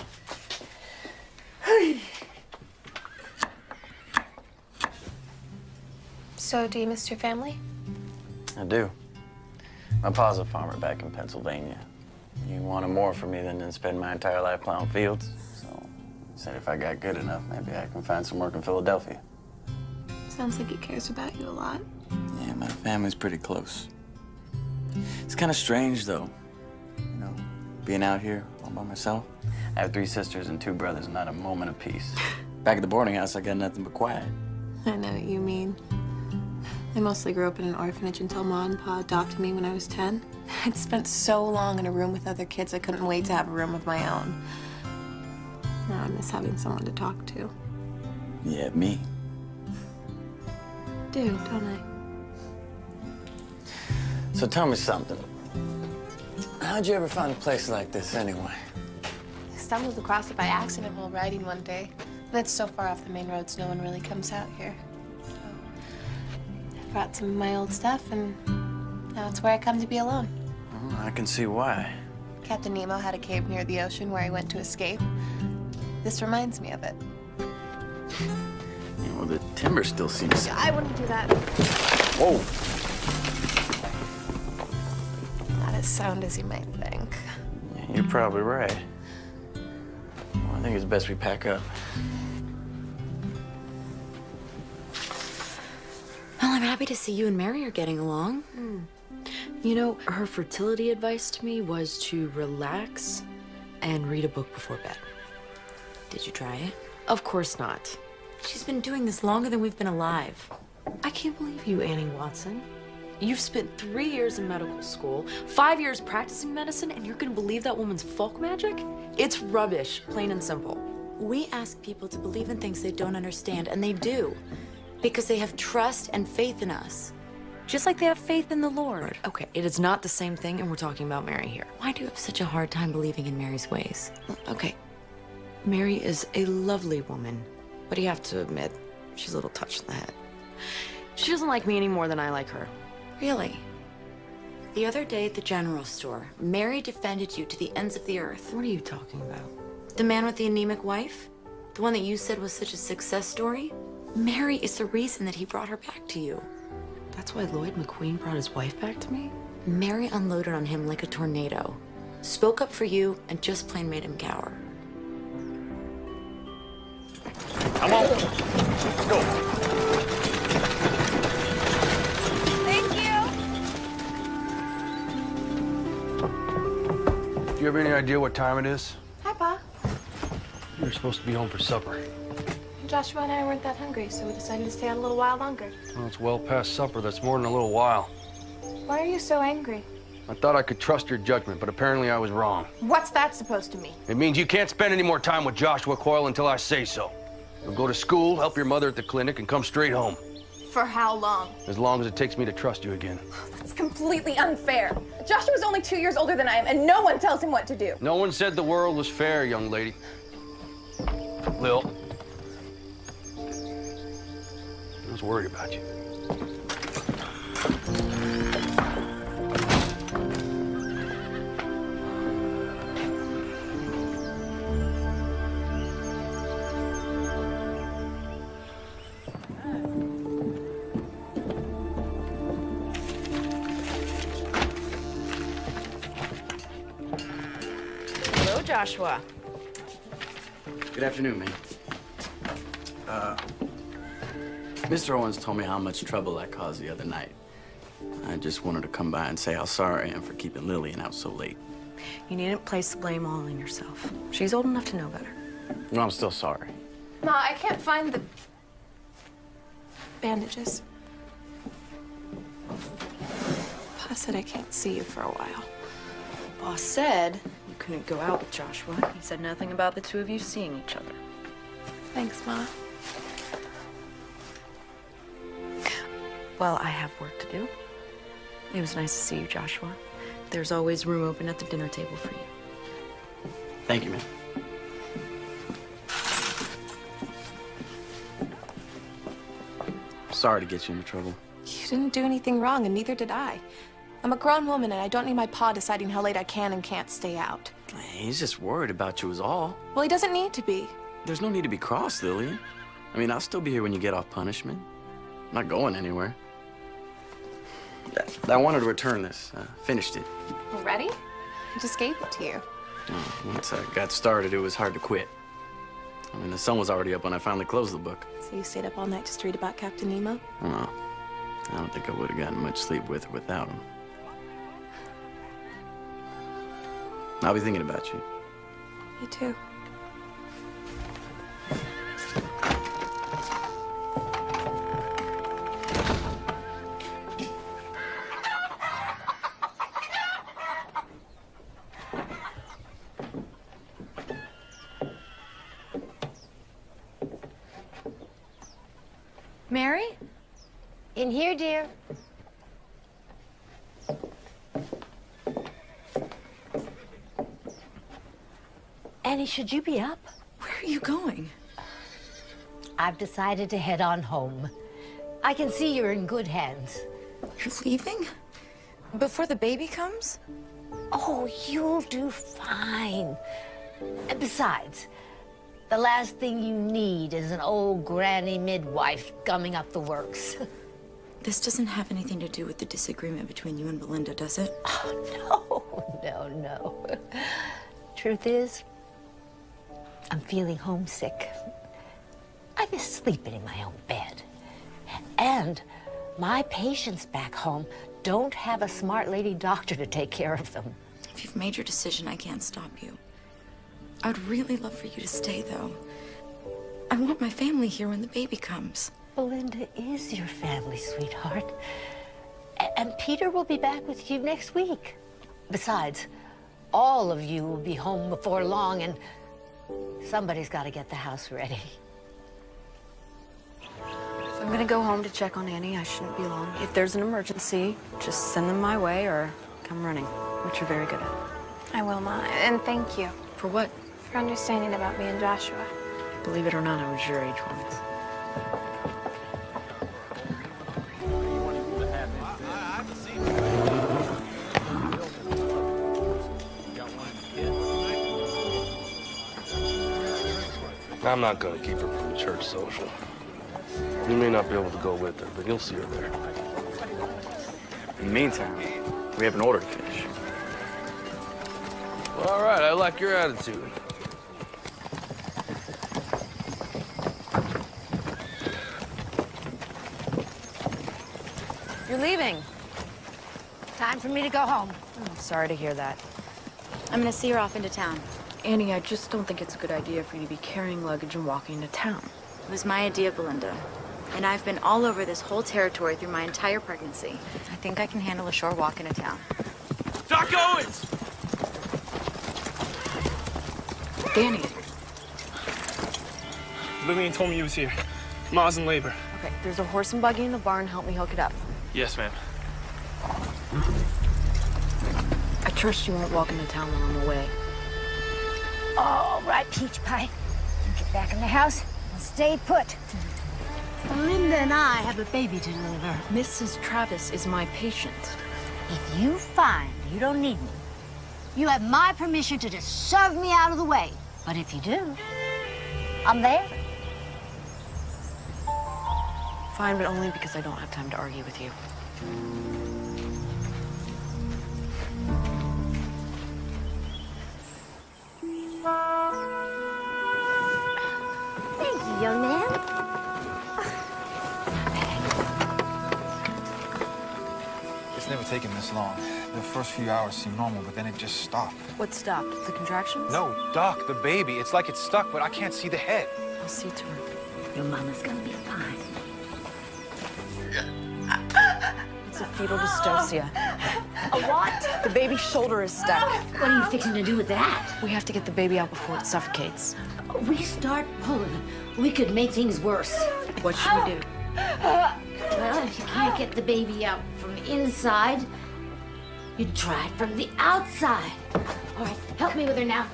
So, do you miss your family? I do. My pa's a farmer back in Pennsylvania. He wanted more from me than to spend my entire life plowing fields. So he said if I got good enough, maybe I can find some work in Philadelphia. Sounds like he cares about you a lot. Yeah, my family's pretty close. It's kind of strange, though. You know, being out here all by myself. I have 3 sisters and 2 brothers, not a moment of peace. Back at the boarding house, I got nothing but quiet. I know what you mean. I mostly grew up in an orphanage until Ma and Pa adopted me when I was 10. I'd spent so long in a room with other kids, I couldn't wait to have a room of my own. Now I miss having someone to talk to. Yeah, me. Do, don't I? So tell me something. How'd you ever find a place like this anyway? I stumbled across it by accident while riding one day. And it's so far off the main roads, no one really comes out here. So I brought some of my old stuff, and now it's where I come to be alone. Oh, I can see why. Captain Nemo had a cave near the ocean where he went to escape. This reminds me of it. Yeah, well, the timber still seems... I wouldn't do that. Whoa! Not as sound as you might think. Yeah, you're probably right. Well, I think it's best we pack up. Well, I'm happy to see you and Mary are getting along. You know, her fertility advice to me was to relax and read a book before bed. Did you try it? Of course not. She's been doing this longer than we've been alive. I can't believe you, Annie Watson. You've spent 3 years in medical school, 5 years practicing medicine, and you're gonna believe that woman's folk magic? It's rubbish, plain and simple. We ask people to believe in things they don't understand, and they do. Because they have trust and faith in us. Just like they have faith in the Lord. Okay, it is not the same thing, and we're talking about Mary here. Why do you have such a hard time believing in Mary's ways? Okay, Mary is a lovely woman, but you have to admit, she's a little touched in the head. She doesn't like me any more than I like her. Really? The other day at the general store, Mary defended you to the ends of the earth. What are you talking about? The man with the anemic wife? The one that you said was such a success story? Mary is the reason that he brought her back to you. That's why Lloyd McQueen brought his wife back to me? Mary unloaded on him like a tornado, spoke up for you, and just plain made him cower. Come on. Let's go. Thank you. Do you have any idea what time it is? Hi, Pa. You're supposed to be home for supper. Joshua and I weren't that hungry, so we decided to stay out a little while longer. Well, it's well past supper. That's more than a little while. Why are you so angry? I thought I could trust your judgment, but apparently I was wrong. What's that supposed to mean? It means you can't spend any more time with Joshua Coyle until I say so. You'll go to school, help your mother at the clinic, and come straight home. For how long? As long as it takes me to trust you again. It's completely unfair. Joshua's only 2 years older than I am, and no one tells him what to do. No one said the world was fair, young lady. Lil. I was worried about you. Joshua. Good afternoon, man. Mr. Owens told me how much trouble I caused the other night. I just wanted to come by and say how sorry I am for keeping Lillian out so late. You needn't place the blame all on yourself. She's old enough to know better. No, I'm still sorry. Ma, I can't find the bandages. Pa said I can't see you for a while. Boss said you couldn't go out with Joshua. He said nothing about the two of you seeing each other. Thanks, Ma. Well, I have work to do. It was nice to see you, Joshua. There's always room open at the dinner table for you. Thank you, man. Sorry to get you into trouble. You didn't do anything wrong, and neither did I. I'm a grown woman, and I don't need my pa deciding how late I can and can't stay out. He's just worried about you is all. Well, he doesn't need to be. There's no need to be cross, Lillian. I mean, I'll still be here when you get off punishment. I'm not going anywhere. I wanted to return this. Finished it. Already? I just gave it to you. Once I got started, it was hard to quit. I mean, the sun was already up when I finally closed the book. So you stayed up all night just to read about Captain Nemo? Oh, I don't think I would have gotten much sleep with or without him. I'll be thinking about you. Me too. Mary? In here, dear. Annie, should you be up? Where are you going? I've decided to head on home. I can see you're in good hands. You're leaving? Before the baby comes? Oh, you'll do fine. And besides, the last thing you need is an old granny midwife gumming up the works. This doesn't have anything to do with the disagreement between you and Belinda, does it? Oh, no. Truth is, I'm feeling homesick. I miss sleeping in my own bed. And my patients back home don't have a smart lady doctor to take care of them. If you've made your decision, I can't stop you. I'd really love for you to stay, though. I want my family here when the baby comes. Belinda is your family, sweetheart. And Peter will be back with you next week. Besides, all of you will be home before long, and somebody's got to get the house ready. So I'm gonna go home to check on Annie. I shouldn't be long. If there's an emergency, just send them my way or come running, which you're very good at. I will, Ma. And thank you For what? for understanding about me and Joshua. Believe it or not, I was your age once. I'm not gonna keep her from the church social. You may not be able to go with her, but you'll see her there. In the meantime, we have an order to finish. Well, all right, I like your attitude. You're leaving. Time for me to go home. Oh, sorry to hear that. I'm gonna see her off into town. Annie, I just don't think it's a good idea for you to be carrying luggage and walking into town. It was my idea, Belinda. And I've been all over this whole territory through my entire pregnancy. I think I can handle a short walk into town. Doc Owens! Danny. Lillian told me you was here. Ma's in labor. Okay, there's a horse and buggy in the barn. Help me hook it up. Yes, ma'am. I trust you won't walk into town while I'm away. All right, Peach Pie. You get back in the house and stay put. Belinda and I have a baby to deliver. Mrs. Travis is my patient. If you find you don't need me, you have my permission to just shove me out of the way. But if you do, I'm there. Fine, but only because I don't have time to argue with you. taking this long. The first few hours seemed normal, but then it just stopped. What stopped? The contractions? No, Doc, the baby. It's like it's stuck, but I can't see the head. I'll see to her. Your mama's gonna be fine. It's a fetal dystocia. A what? The baby's shoulder is stuck. What are you fixing to do with that? We have to get the baby out before it suffocates. We start pulling. We could make things worse. What should we do? Well, if you can't get the baby out from inside, you try it from the outside. All right, help me with her now.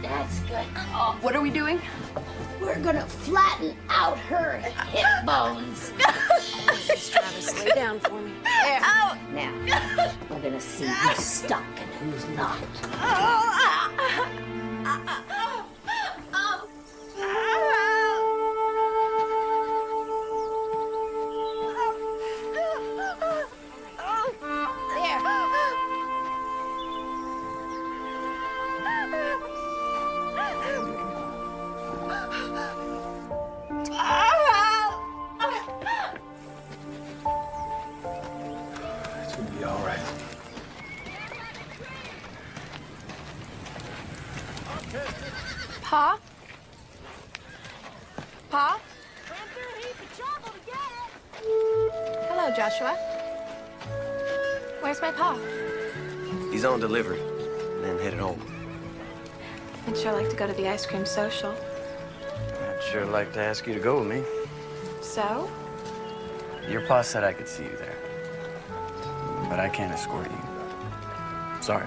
That's good. Oh, What are we doing? we're gonna flatten out her hip bones. Travis, lay down for me. There. Now, we're gonna see who's stuck and who's not. It's gonna be all right. Pa? Pa? Hello, Joshua. Where's my pa? He's on delivery, and then headed home. I'd sure like to go to the ice cream social. I'd sure like to ask you to go with me. So? Your pa said I could see you there. But I can't escort you. Sorry.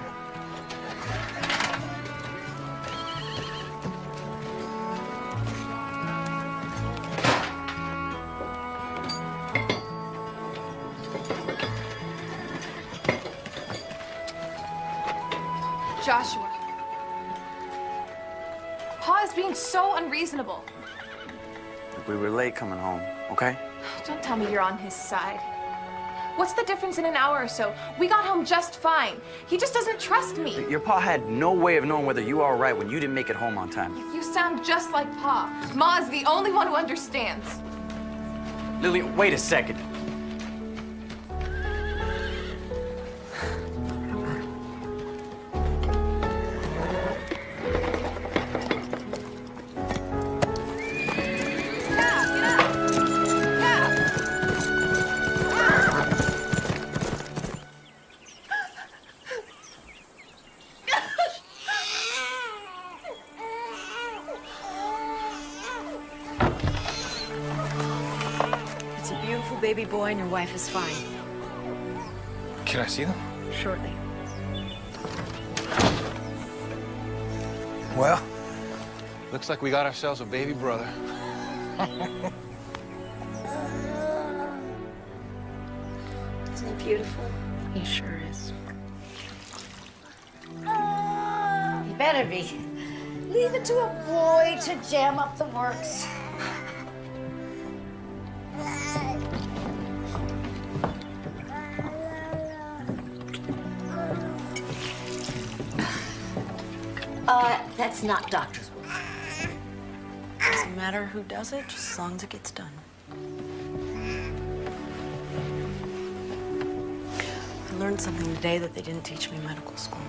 Joshua. Pa is being so unreasonable. We were late coming home, okay? Don't tell me you're on his side. What's the difference in an hour or so? We got home just fine. He just doesn't trust me. Your pa had no way of knowing whether you were all right when you didn't make it home on time. You sound just like Pa. Ma is the only one who understands. Lily, wait a second. It's a beautiful baby boy and your wife is fine. Can I see them? Shortly. Well, looks like we got ourselves a baby brother. Isn't he beautiful? He sure is. He better be. Leave it to a boy to jam up the works. That's not doctor's work. Doesn't matter who does it, just as long as it gets done. I learned something today that they didn't teach me in medical school.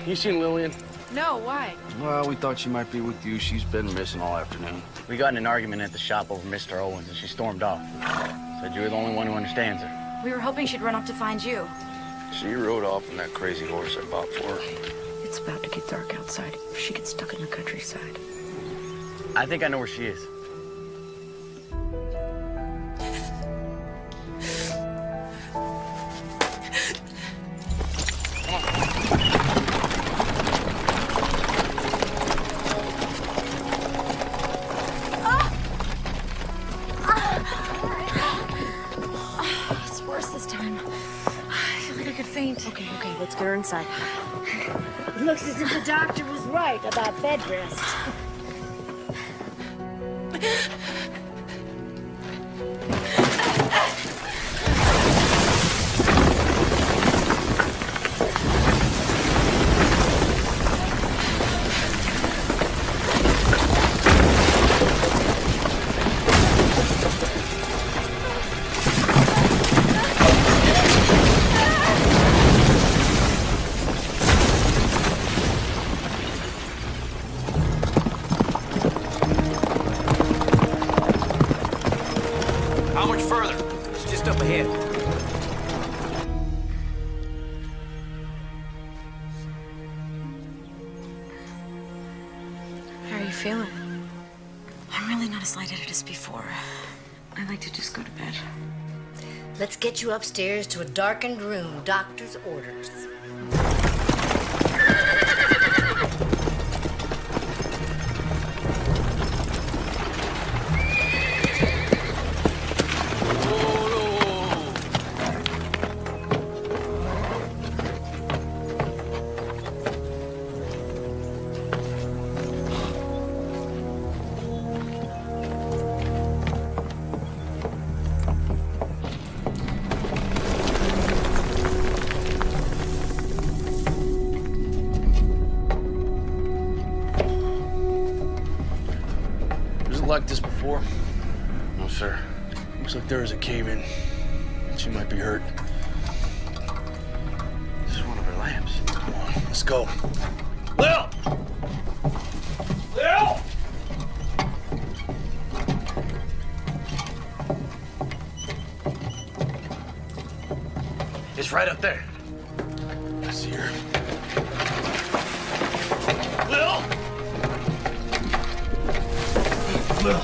You seen Lillian? No, why? Well, we thought she might be with you. She's been missing all afternoon. We got in an argument at the shop over Mr. Owens, and she stormed off. Said you were the only one who understands her. We were hoping she'd run off to find you. She rode off on that crazy horse I bought for her. It's about to get dark outside. If she gets stuck in the countryside. I think I know where she is. It's worse this time. I feel like I could faint. Okay, let's get her inside. It looks as if the doctor was right about bed rest. How much further? It's just up ahead. How are you feeling? I'm really not as lightheaded as before. I like to just go to bed. Let's get you upstairs to a darkened room. Doctor's orders. Was it like this before? No, sir. Looks like there is a cave-in. She might be hurt. This is one of her lamps. Come on, let's go. Lil! Lil! It's right up there. I see her. Lil! Lil!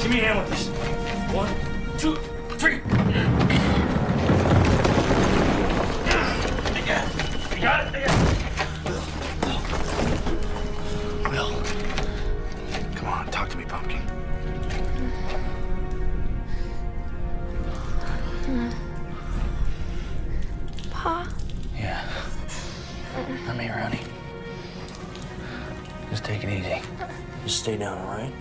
Give me a hand with this. 1, 2, 3. You got it? Lil. Come on, talk to me, Pumpkin. Pa? Yeah. I'm here, honey. Just take it easy. Just stay down, all right?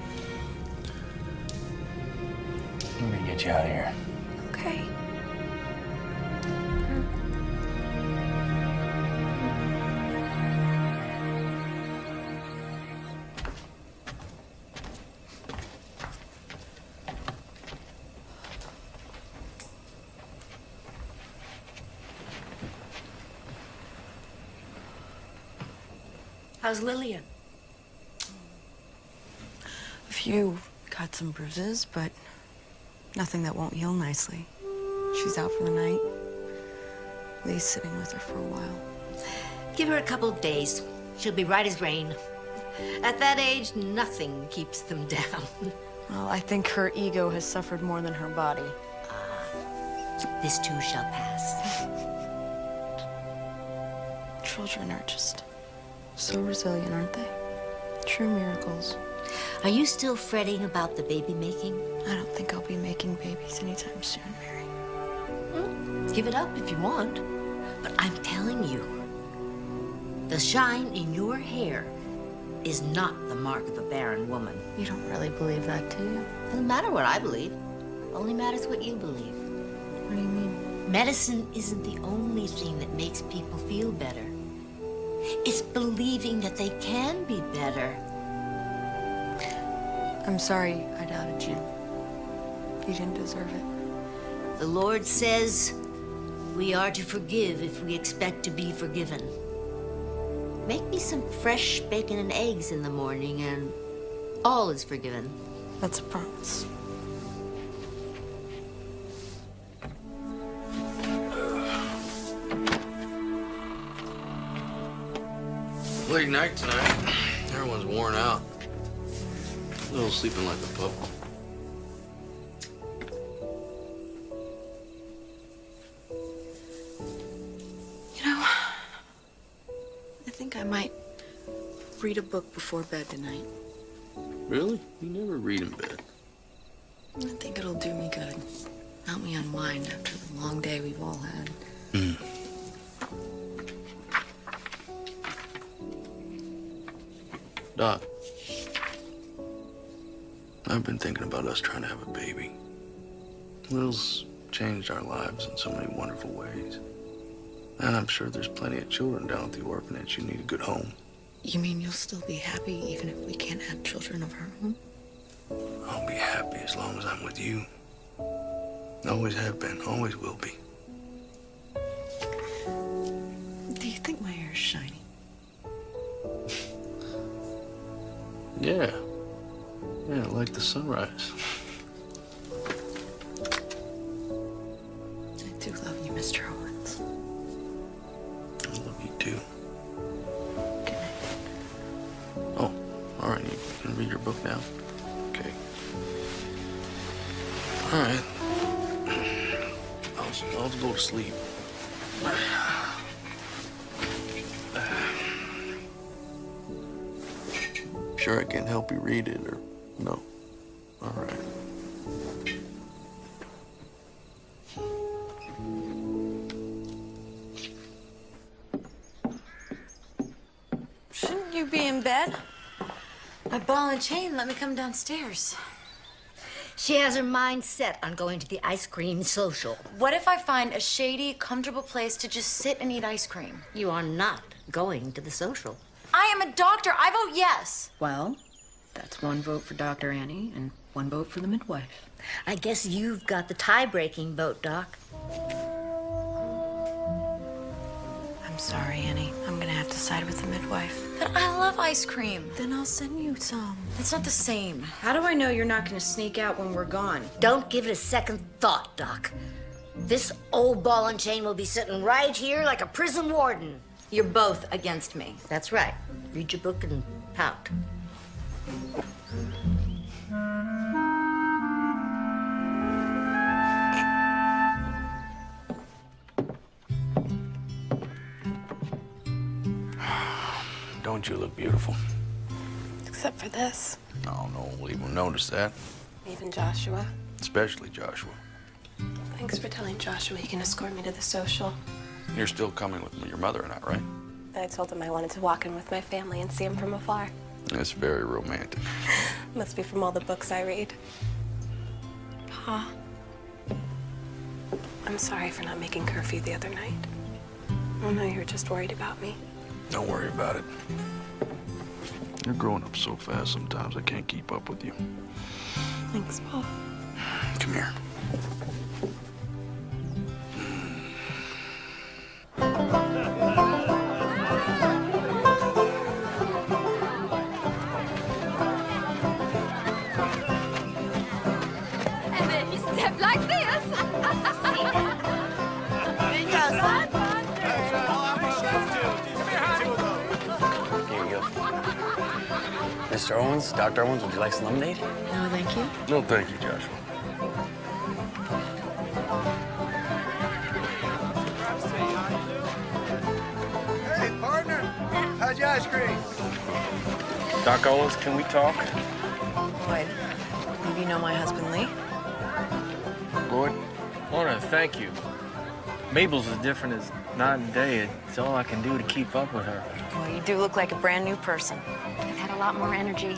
We're gonna get you out of here. Okay. How's Lillian? A few cuts and bruises, but nothing that won't heal nicely. She's out for the night. Lee's sitting with her for a while. Give her a couple of days. She'll be right as rain. At that age, nothing keeps them down. Well, I think her ego has suffered more than her body. This too shall pass. Children are just so resilient, aren't they? True miracles. Are you still fretting about the baby making? I don't think I'll be making babies anytime soon, Mary. Give it up if you want. But I'm telling you, the shine in your hair is not the mark of a barren woman. You don't really believe that, do you? Doesn't matter what I believe. Only matters what you believe. What do you mean? Medicine isn't the only thing that makes people feel better. It's believing that they can be better. I'm sorry I doubted you. You didn't deserve it. The Lord says we are to forgive if we expect to be forgiven. Make me some fresh bacon and eggs in the morning and all is forgiven. That's a promise. Late night tonight. Everyone's worn out. Little sleeping like a pup. You know, I think I might read a book before bed tonight. Really? You never read in bed. I think it'll do me good. Help me unwind after the long day we've all had. Doc, I've been thinking about us trying to have a baby. Will's changed our lives in so many wonderful ways. And I'm sure there's plenty of children down at the orphanage who need a good home. You mean you'll still be happy even if we can't have children of our own? I'll be happy as long as I'm with you. Always have been, always will be. Do you think my hair's shiny? Yeah. Yeah, like the sunrise. I do love you, Mr. Owens. I love you too. Oh, all right. You can read your book now. Okay. All right. I'll go to sleep. Sure I can help you read it, or no? All right. Shouldn't you be in bed? My ball and chain let me come downstairs. She has her mind set on going to the ice cream social. What if I find a shady, comfortable place to just sit and eat ice cream? You are not going to the social. I am a doctor. I vote yes. Well, that's one vote for Dr. Annie and one vote for the midwife. I guess you've got the tie-breaking vote, Doc. I'm sorry, Annie. I'm gonna have to side with the midwife. But I love ice cream. Then I'll send you some. It's not the same. How do I know you're not gonna sneak out when we're gone? Don't give it a second thought, Doc. This old ball and chain will be sitting right here like a prison warden. You're both against me. That's right. Read your book and pout. Don't you look beautiful? Except for this. No, no one will even notice that. Even Joshua. Especially Joshua. Thanks for telling Joshua he can escort me to the social. You're still coming with your mother and I, right? I told him I wanted to walk in with my family and see him from afar. That's very romantic. Must be from all the books I read. Pa, I'm sorry for not making curfew the other night. I know you were just worried about me. Don't worry about it. You're growing up so fast sometimes I can't keep up with you. Thanks, Pa. Come here. And then you step like this. There you go, son. Here you go. Mr. Owens, Dr. Owens, would you like some lemonade? No, thank you. No, thank you, Joshua. Hey, partner. How's your ice cream? Doc Owens, can we talk? Lloyd, maybe you know my husband, Lee? Lloyd? I want to thank you. Mabel's as different as night and day. It's all I can do to keep up with her. Well, you do look like a brand new person. I've had a lot more energy.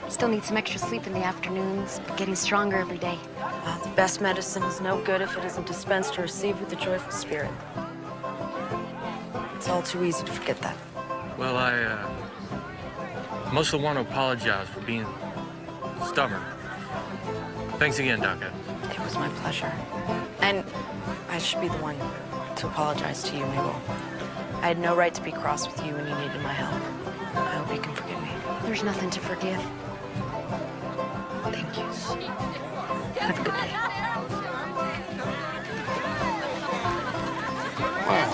Still need some extra sleep in the afternoons, but getting stronger every day. Well, the best medicine is no good if it isn't dispensed or received with a joyful spirit. It's all too easy to forget that. Well, I mostly want to apologize for being stubborn. Thanks again, Doc. It was my pleasure. And I should be the one to apologize to you, Mabel. I had no right to be cross with you when you needed my help. I hope you can forgive me. There's nothing to forgive. Thank you. Have a good day. Wow.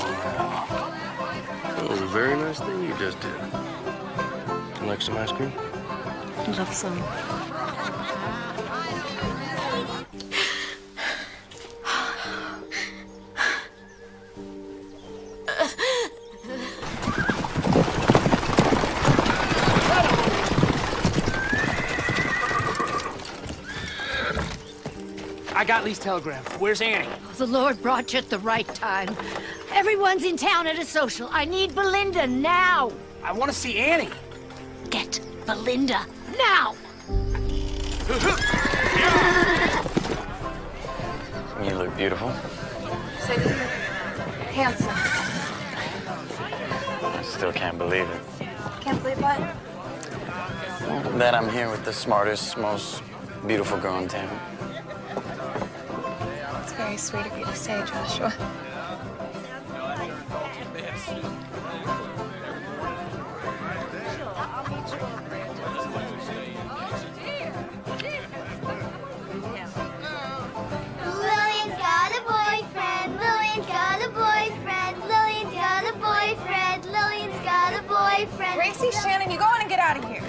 That was a very nice thing you just did. You like some ice cream? I'd love some. I got Lee's telegram. Where's Annie? The Lord brought you at the right time. Everyone's in town at a social. I need Belinda now. I want to see Annie. Get Belinda now. You look beautiful. So you look handsome. I still can't believe it. Can't believe what? That I'm here with the smartest, most beautiful girl in town. It's very sweet of you to say, Joshua. Lillian's got a boyfriend. Lillian's got a boyfriend. Lillian's got a boyfriend. Lillian's got a boyfriend. Gracie, Shannon, you go on and get out of here.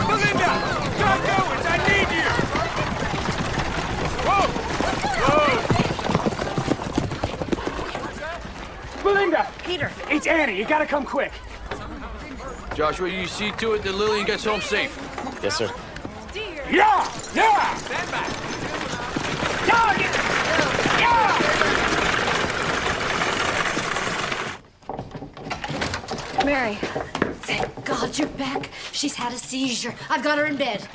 Belinda! John Owens, I need you! Whoa! Whoa! Belinda! Peter! It's Annie. You gotta come quick. Joshua, you see to it that Lillian gets home safe. Yes, sir. Yeah! Yeah! Stand back. Mary. Thank God you're back. She's had a seizure. I've got her in bed.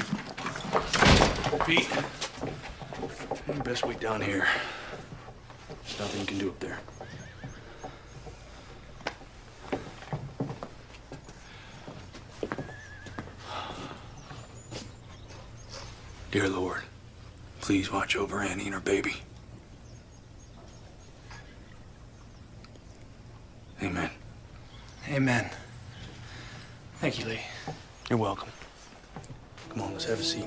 Pete, best wait down here. There's nothing you can do up there. Dear Lord, please watch over Annie and her baby. Amen. Amen. Thank you, Lee. You're welcome. Come on, let's have a seat.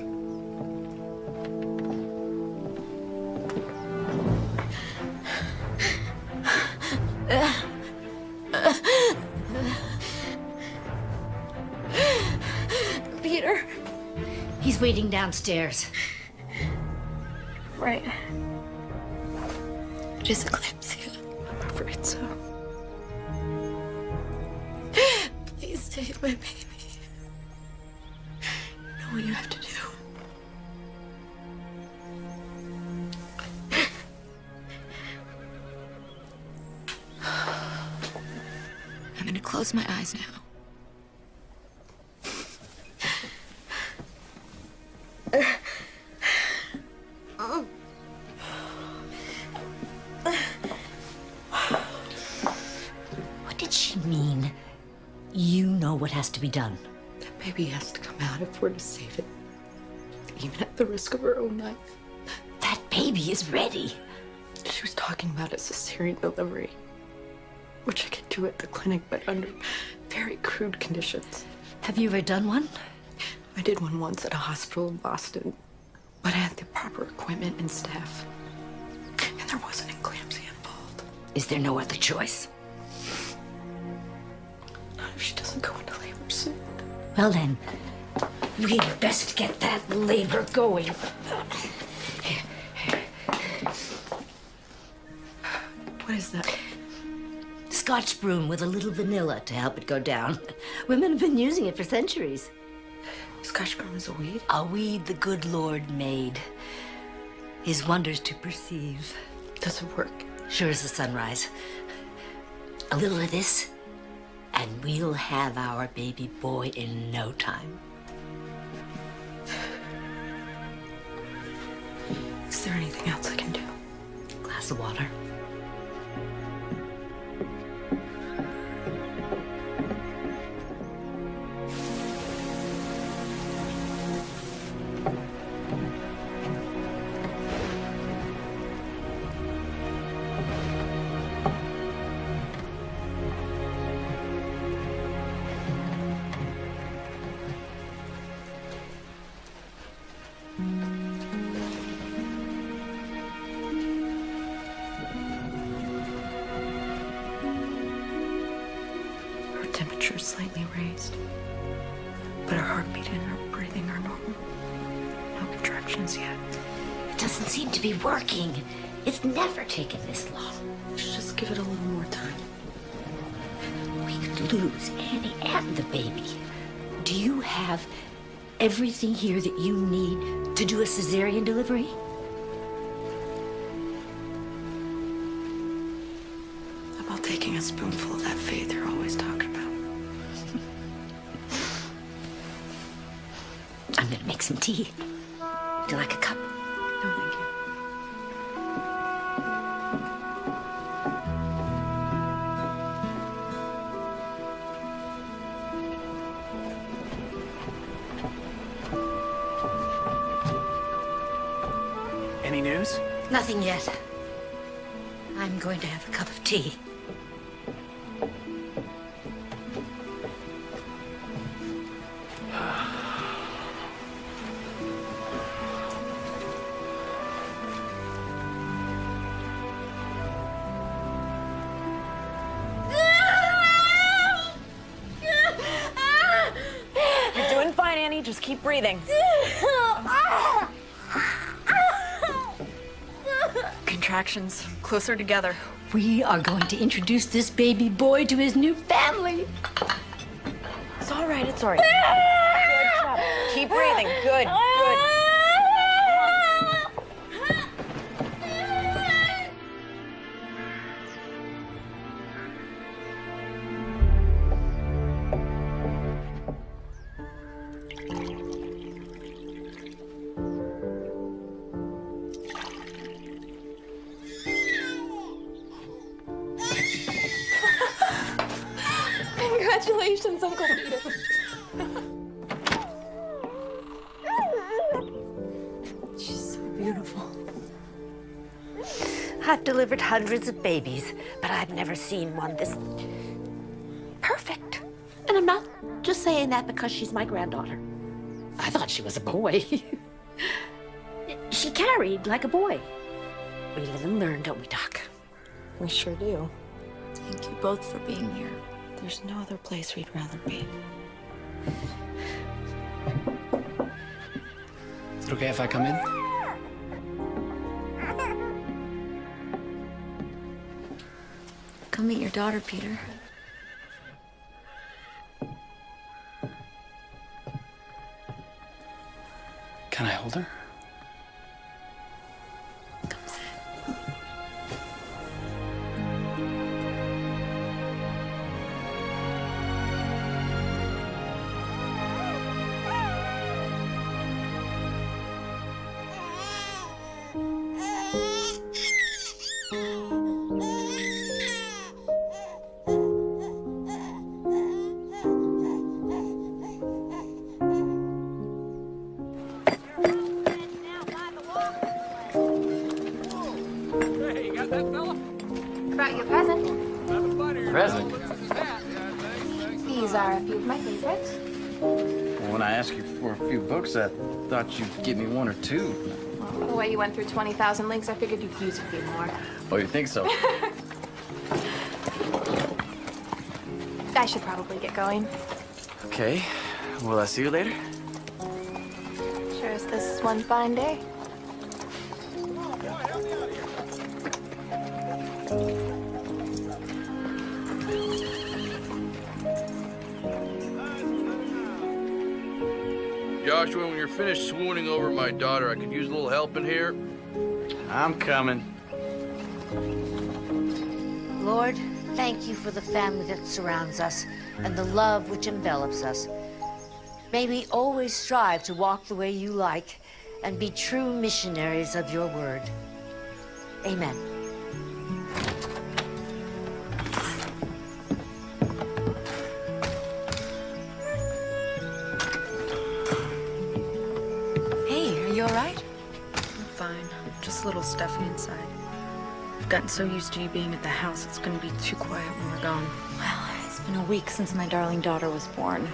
Peter. He's waiting downstairs. Right. Just eclampsia. I'm afraid so. Please save my baby. You know what you have to do. I'm gonna close my eyes now. What did she mean? You know what has to be done. That baby has to come out if we're to save it. Even at the risk of her own life. That baby is ready. She was talking about a cesarean delivery. Which I could do at the clinic, but under very crude conditions. Have you ever done one? I did one once at a hospital in Boston. But I had the proper equipment and staff. And there wasn't eclampsia involved. Is there no other choice? Not if she doesn't go into labor soon. Well then, we'd best get that labor going. What is that? Scotch broom with a little vanilla to help it go down. Women have been using it for centuries. Scotch broom is a weed? A weed the good Lord made. His wonders to perceive. Does it work? Sure as the sunrise. A little of this, and we'll have our baby boy in no time. Is there anything else I can do? Glass of water. temperature is slightly raised. But her heartbeat and her breathing are normal. No contractions yet. It doesn't seem to be working. It's never taken this long. Just give it a little more time. We could lose Annie and the baby. Do you have everything here that you need to do a cesarean delivery? How about taking a spoonful of that faith you're always talking about? I'm gonna make some tea. Would you like a cup? No, thank you. Any news? Nothing yet. I'm going to have a cup of tea. You're doing fine, Annie. Just keep breathing. Contractions closer together. We are going to introduce this baby boy to his new family. It's all right. It's all right. Good job. Keep breathing. Good. Good. Congratulations, Uncle Peter. She's so beautiful. I've delivered hundreds of babies, but I've never seen one this perfect. And I'm not just saying that because she's my granddaughter. I thought she was a boy. She carried like a boy. We live and learn, don't we, Doc? We sure do. Thank you both for being here. There's no other place we'd rather be. Is it okay if I come in? Come meet your daughter, Peter. Can I hold her? Come sit. Hey, you got that fella? Brought you a present. Present? These are a few of my favorites. Well, when I asked you for a few books, I thought you'd give me one or two. Well, the way you went through 20,000 links, I figured you'd use a few more. Oh, you think so? I should probably get going. Okay. Will I see you later? Sure as this is one fine day. Joshua, when you're finished swooning over my daughter, I could use a little help in here. I'm coming. Lord, thank you for the family that surrounds us and the love which envelops us. May we always strive to walk the way you like and be true missionaries of your word. Amen. Hey, are you all right? I'm fine. Just a little stuffy inside. I've gotten so used to you being at the house, it's gonna be too quiet when we're gone. Well, it's been a week since my darling daughter was born.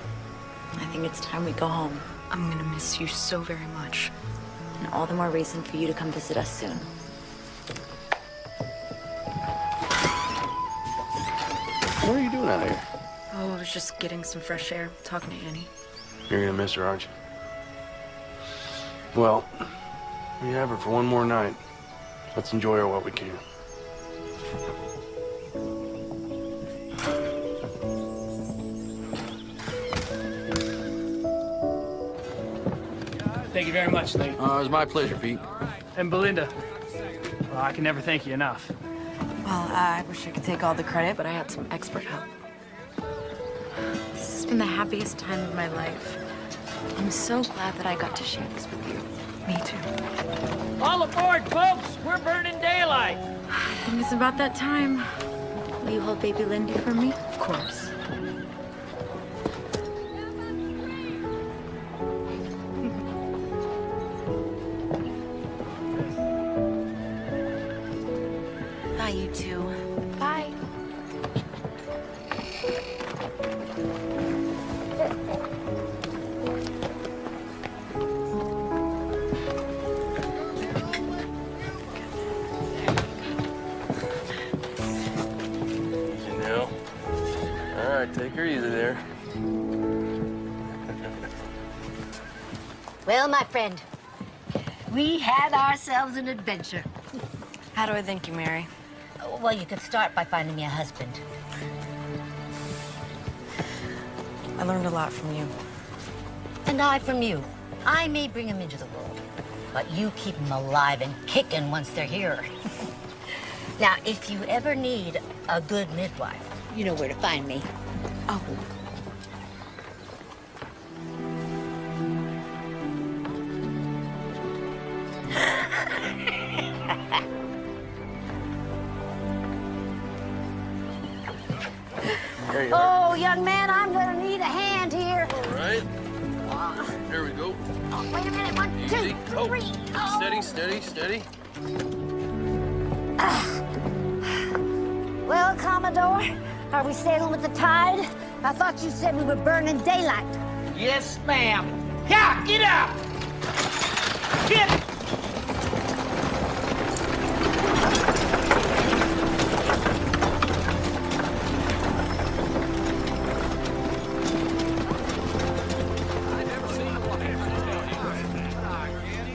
I think it's time we go home. I'm gonna miss you so very much. And all the more reason for you to come visit us soon. What are you doing out here? Oh, was just getting some fresh air, talking to Annie. You're gonna miss her, aren't you? Well, we have her for one more night. Let's enjoy her while we can. Thank you very much, Lee. It was my pleasure, Pete. And Belinda. Well, I can never thank you enough. Well, I wish I could take all the credit, but I had some expert help. This has been the happiest time of my life. I'm so glad that I got to share this with you. Me too. All aboard, folks! We're burning daylight! I think it's about that time. Will you hold baby Lindy for me? Of course. Bye, you two. Bye. Easy now. All right, take her easy there. Well, my friend, we had ourselves an adventure. How do I thank you, Mary? Well, you could start by finding me a husband. I learned a lot from you. And I from you. I may bring them into the world, but you keep them alive and kicking once they're here. Now, if you ever need a good midwife, you know where to find me. Oh. There you are. Oh, young man, I'm gonna need a hand here. All right. There we go. Oh, wait a minute, 1, 2, Easy. 3. Oh. Steady, steady, steady. Well, Commodore, are we sailing with the tide? I thought you said we were burning daylight. Yes, ma'am. Yeah, get up! Get!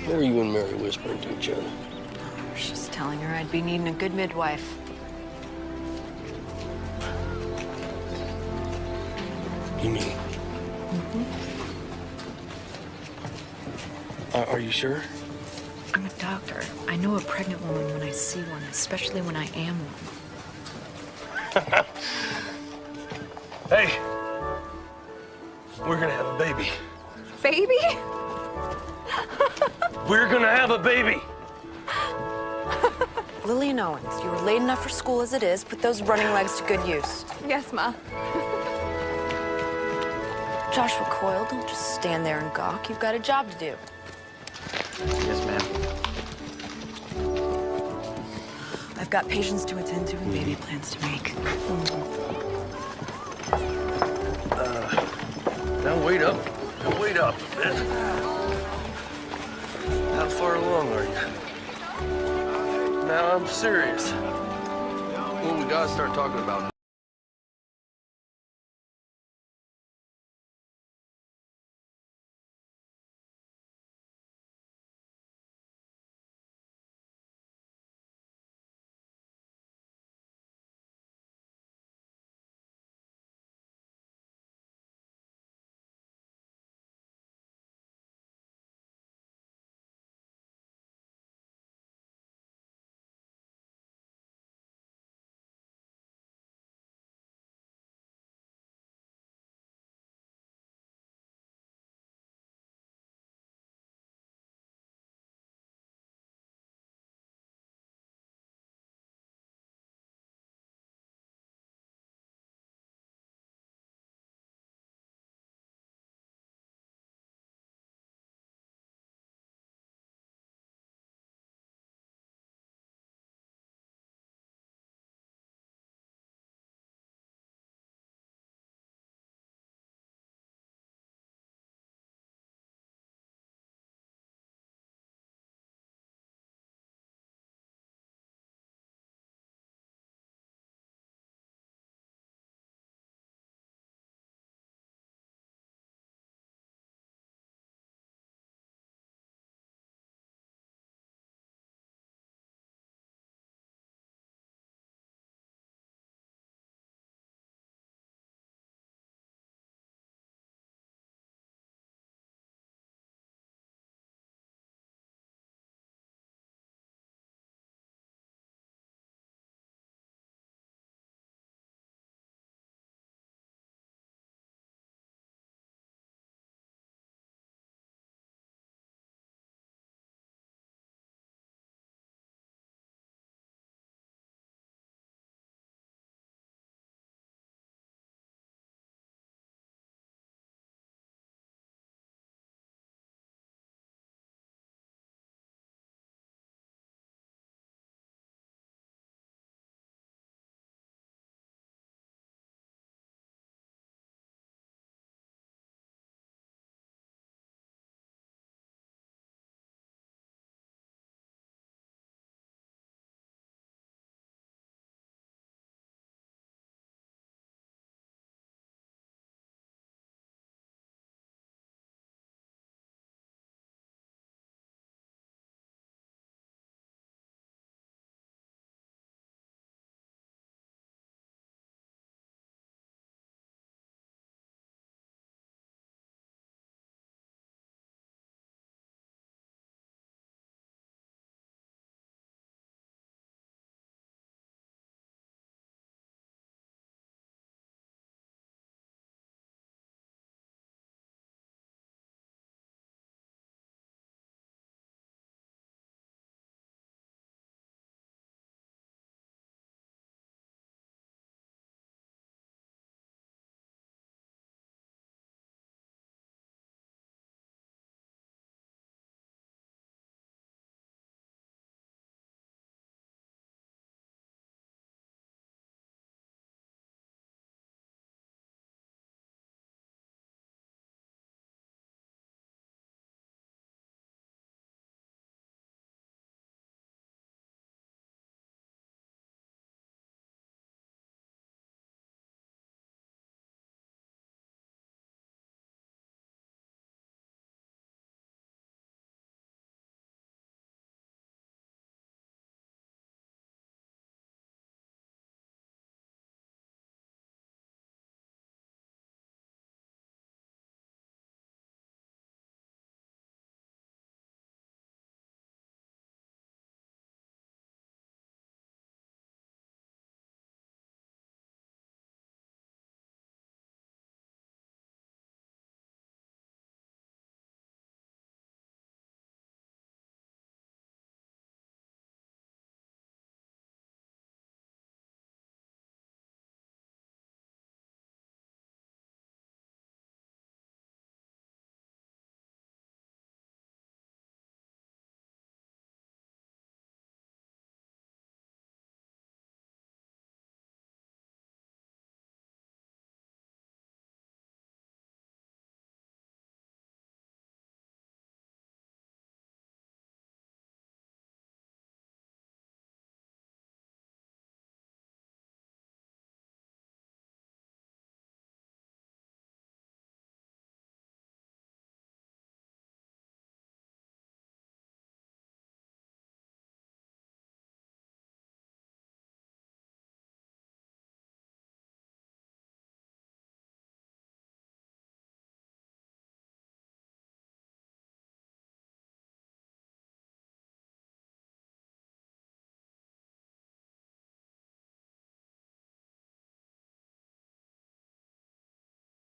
What were you and Mary whispering to each other? I was just telling her I'd be needing a good midwife. You mean? Are you sure? I'm a doctor. I know a pregnant woman when I see one, especially when I am one. Hey, we're gonna have a baby. Baby? We're gonna have a baby. Lillian Owens, you were late enough for school as it is. Put those running legs to good use. Yes, Ma. Joshua Coyle, don't just stand there and gawk. You've got a job to do. Yes, ma'am. I've got patients to attend to and baby plans to make. Now wait up. Now wait up a bit. How far along are you? Now I'm serious. Well, we gotta start talking about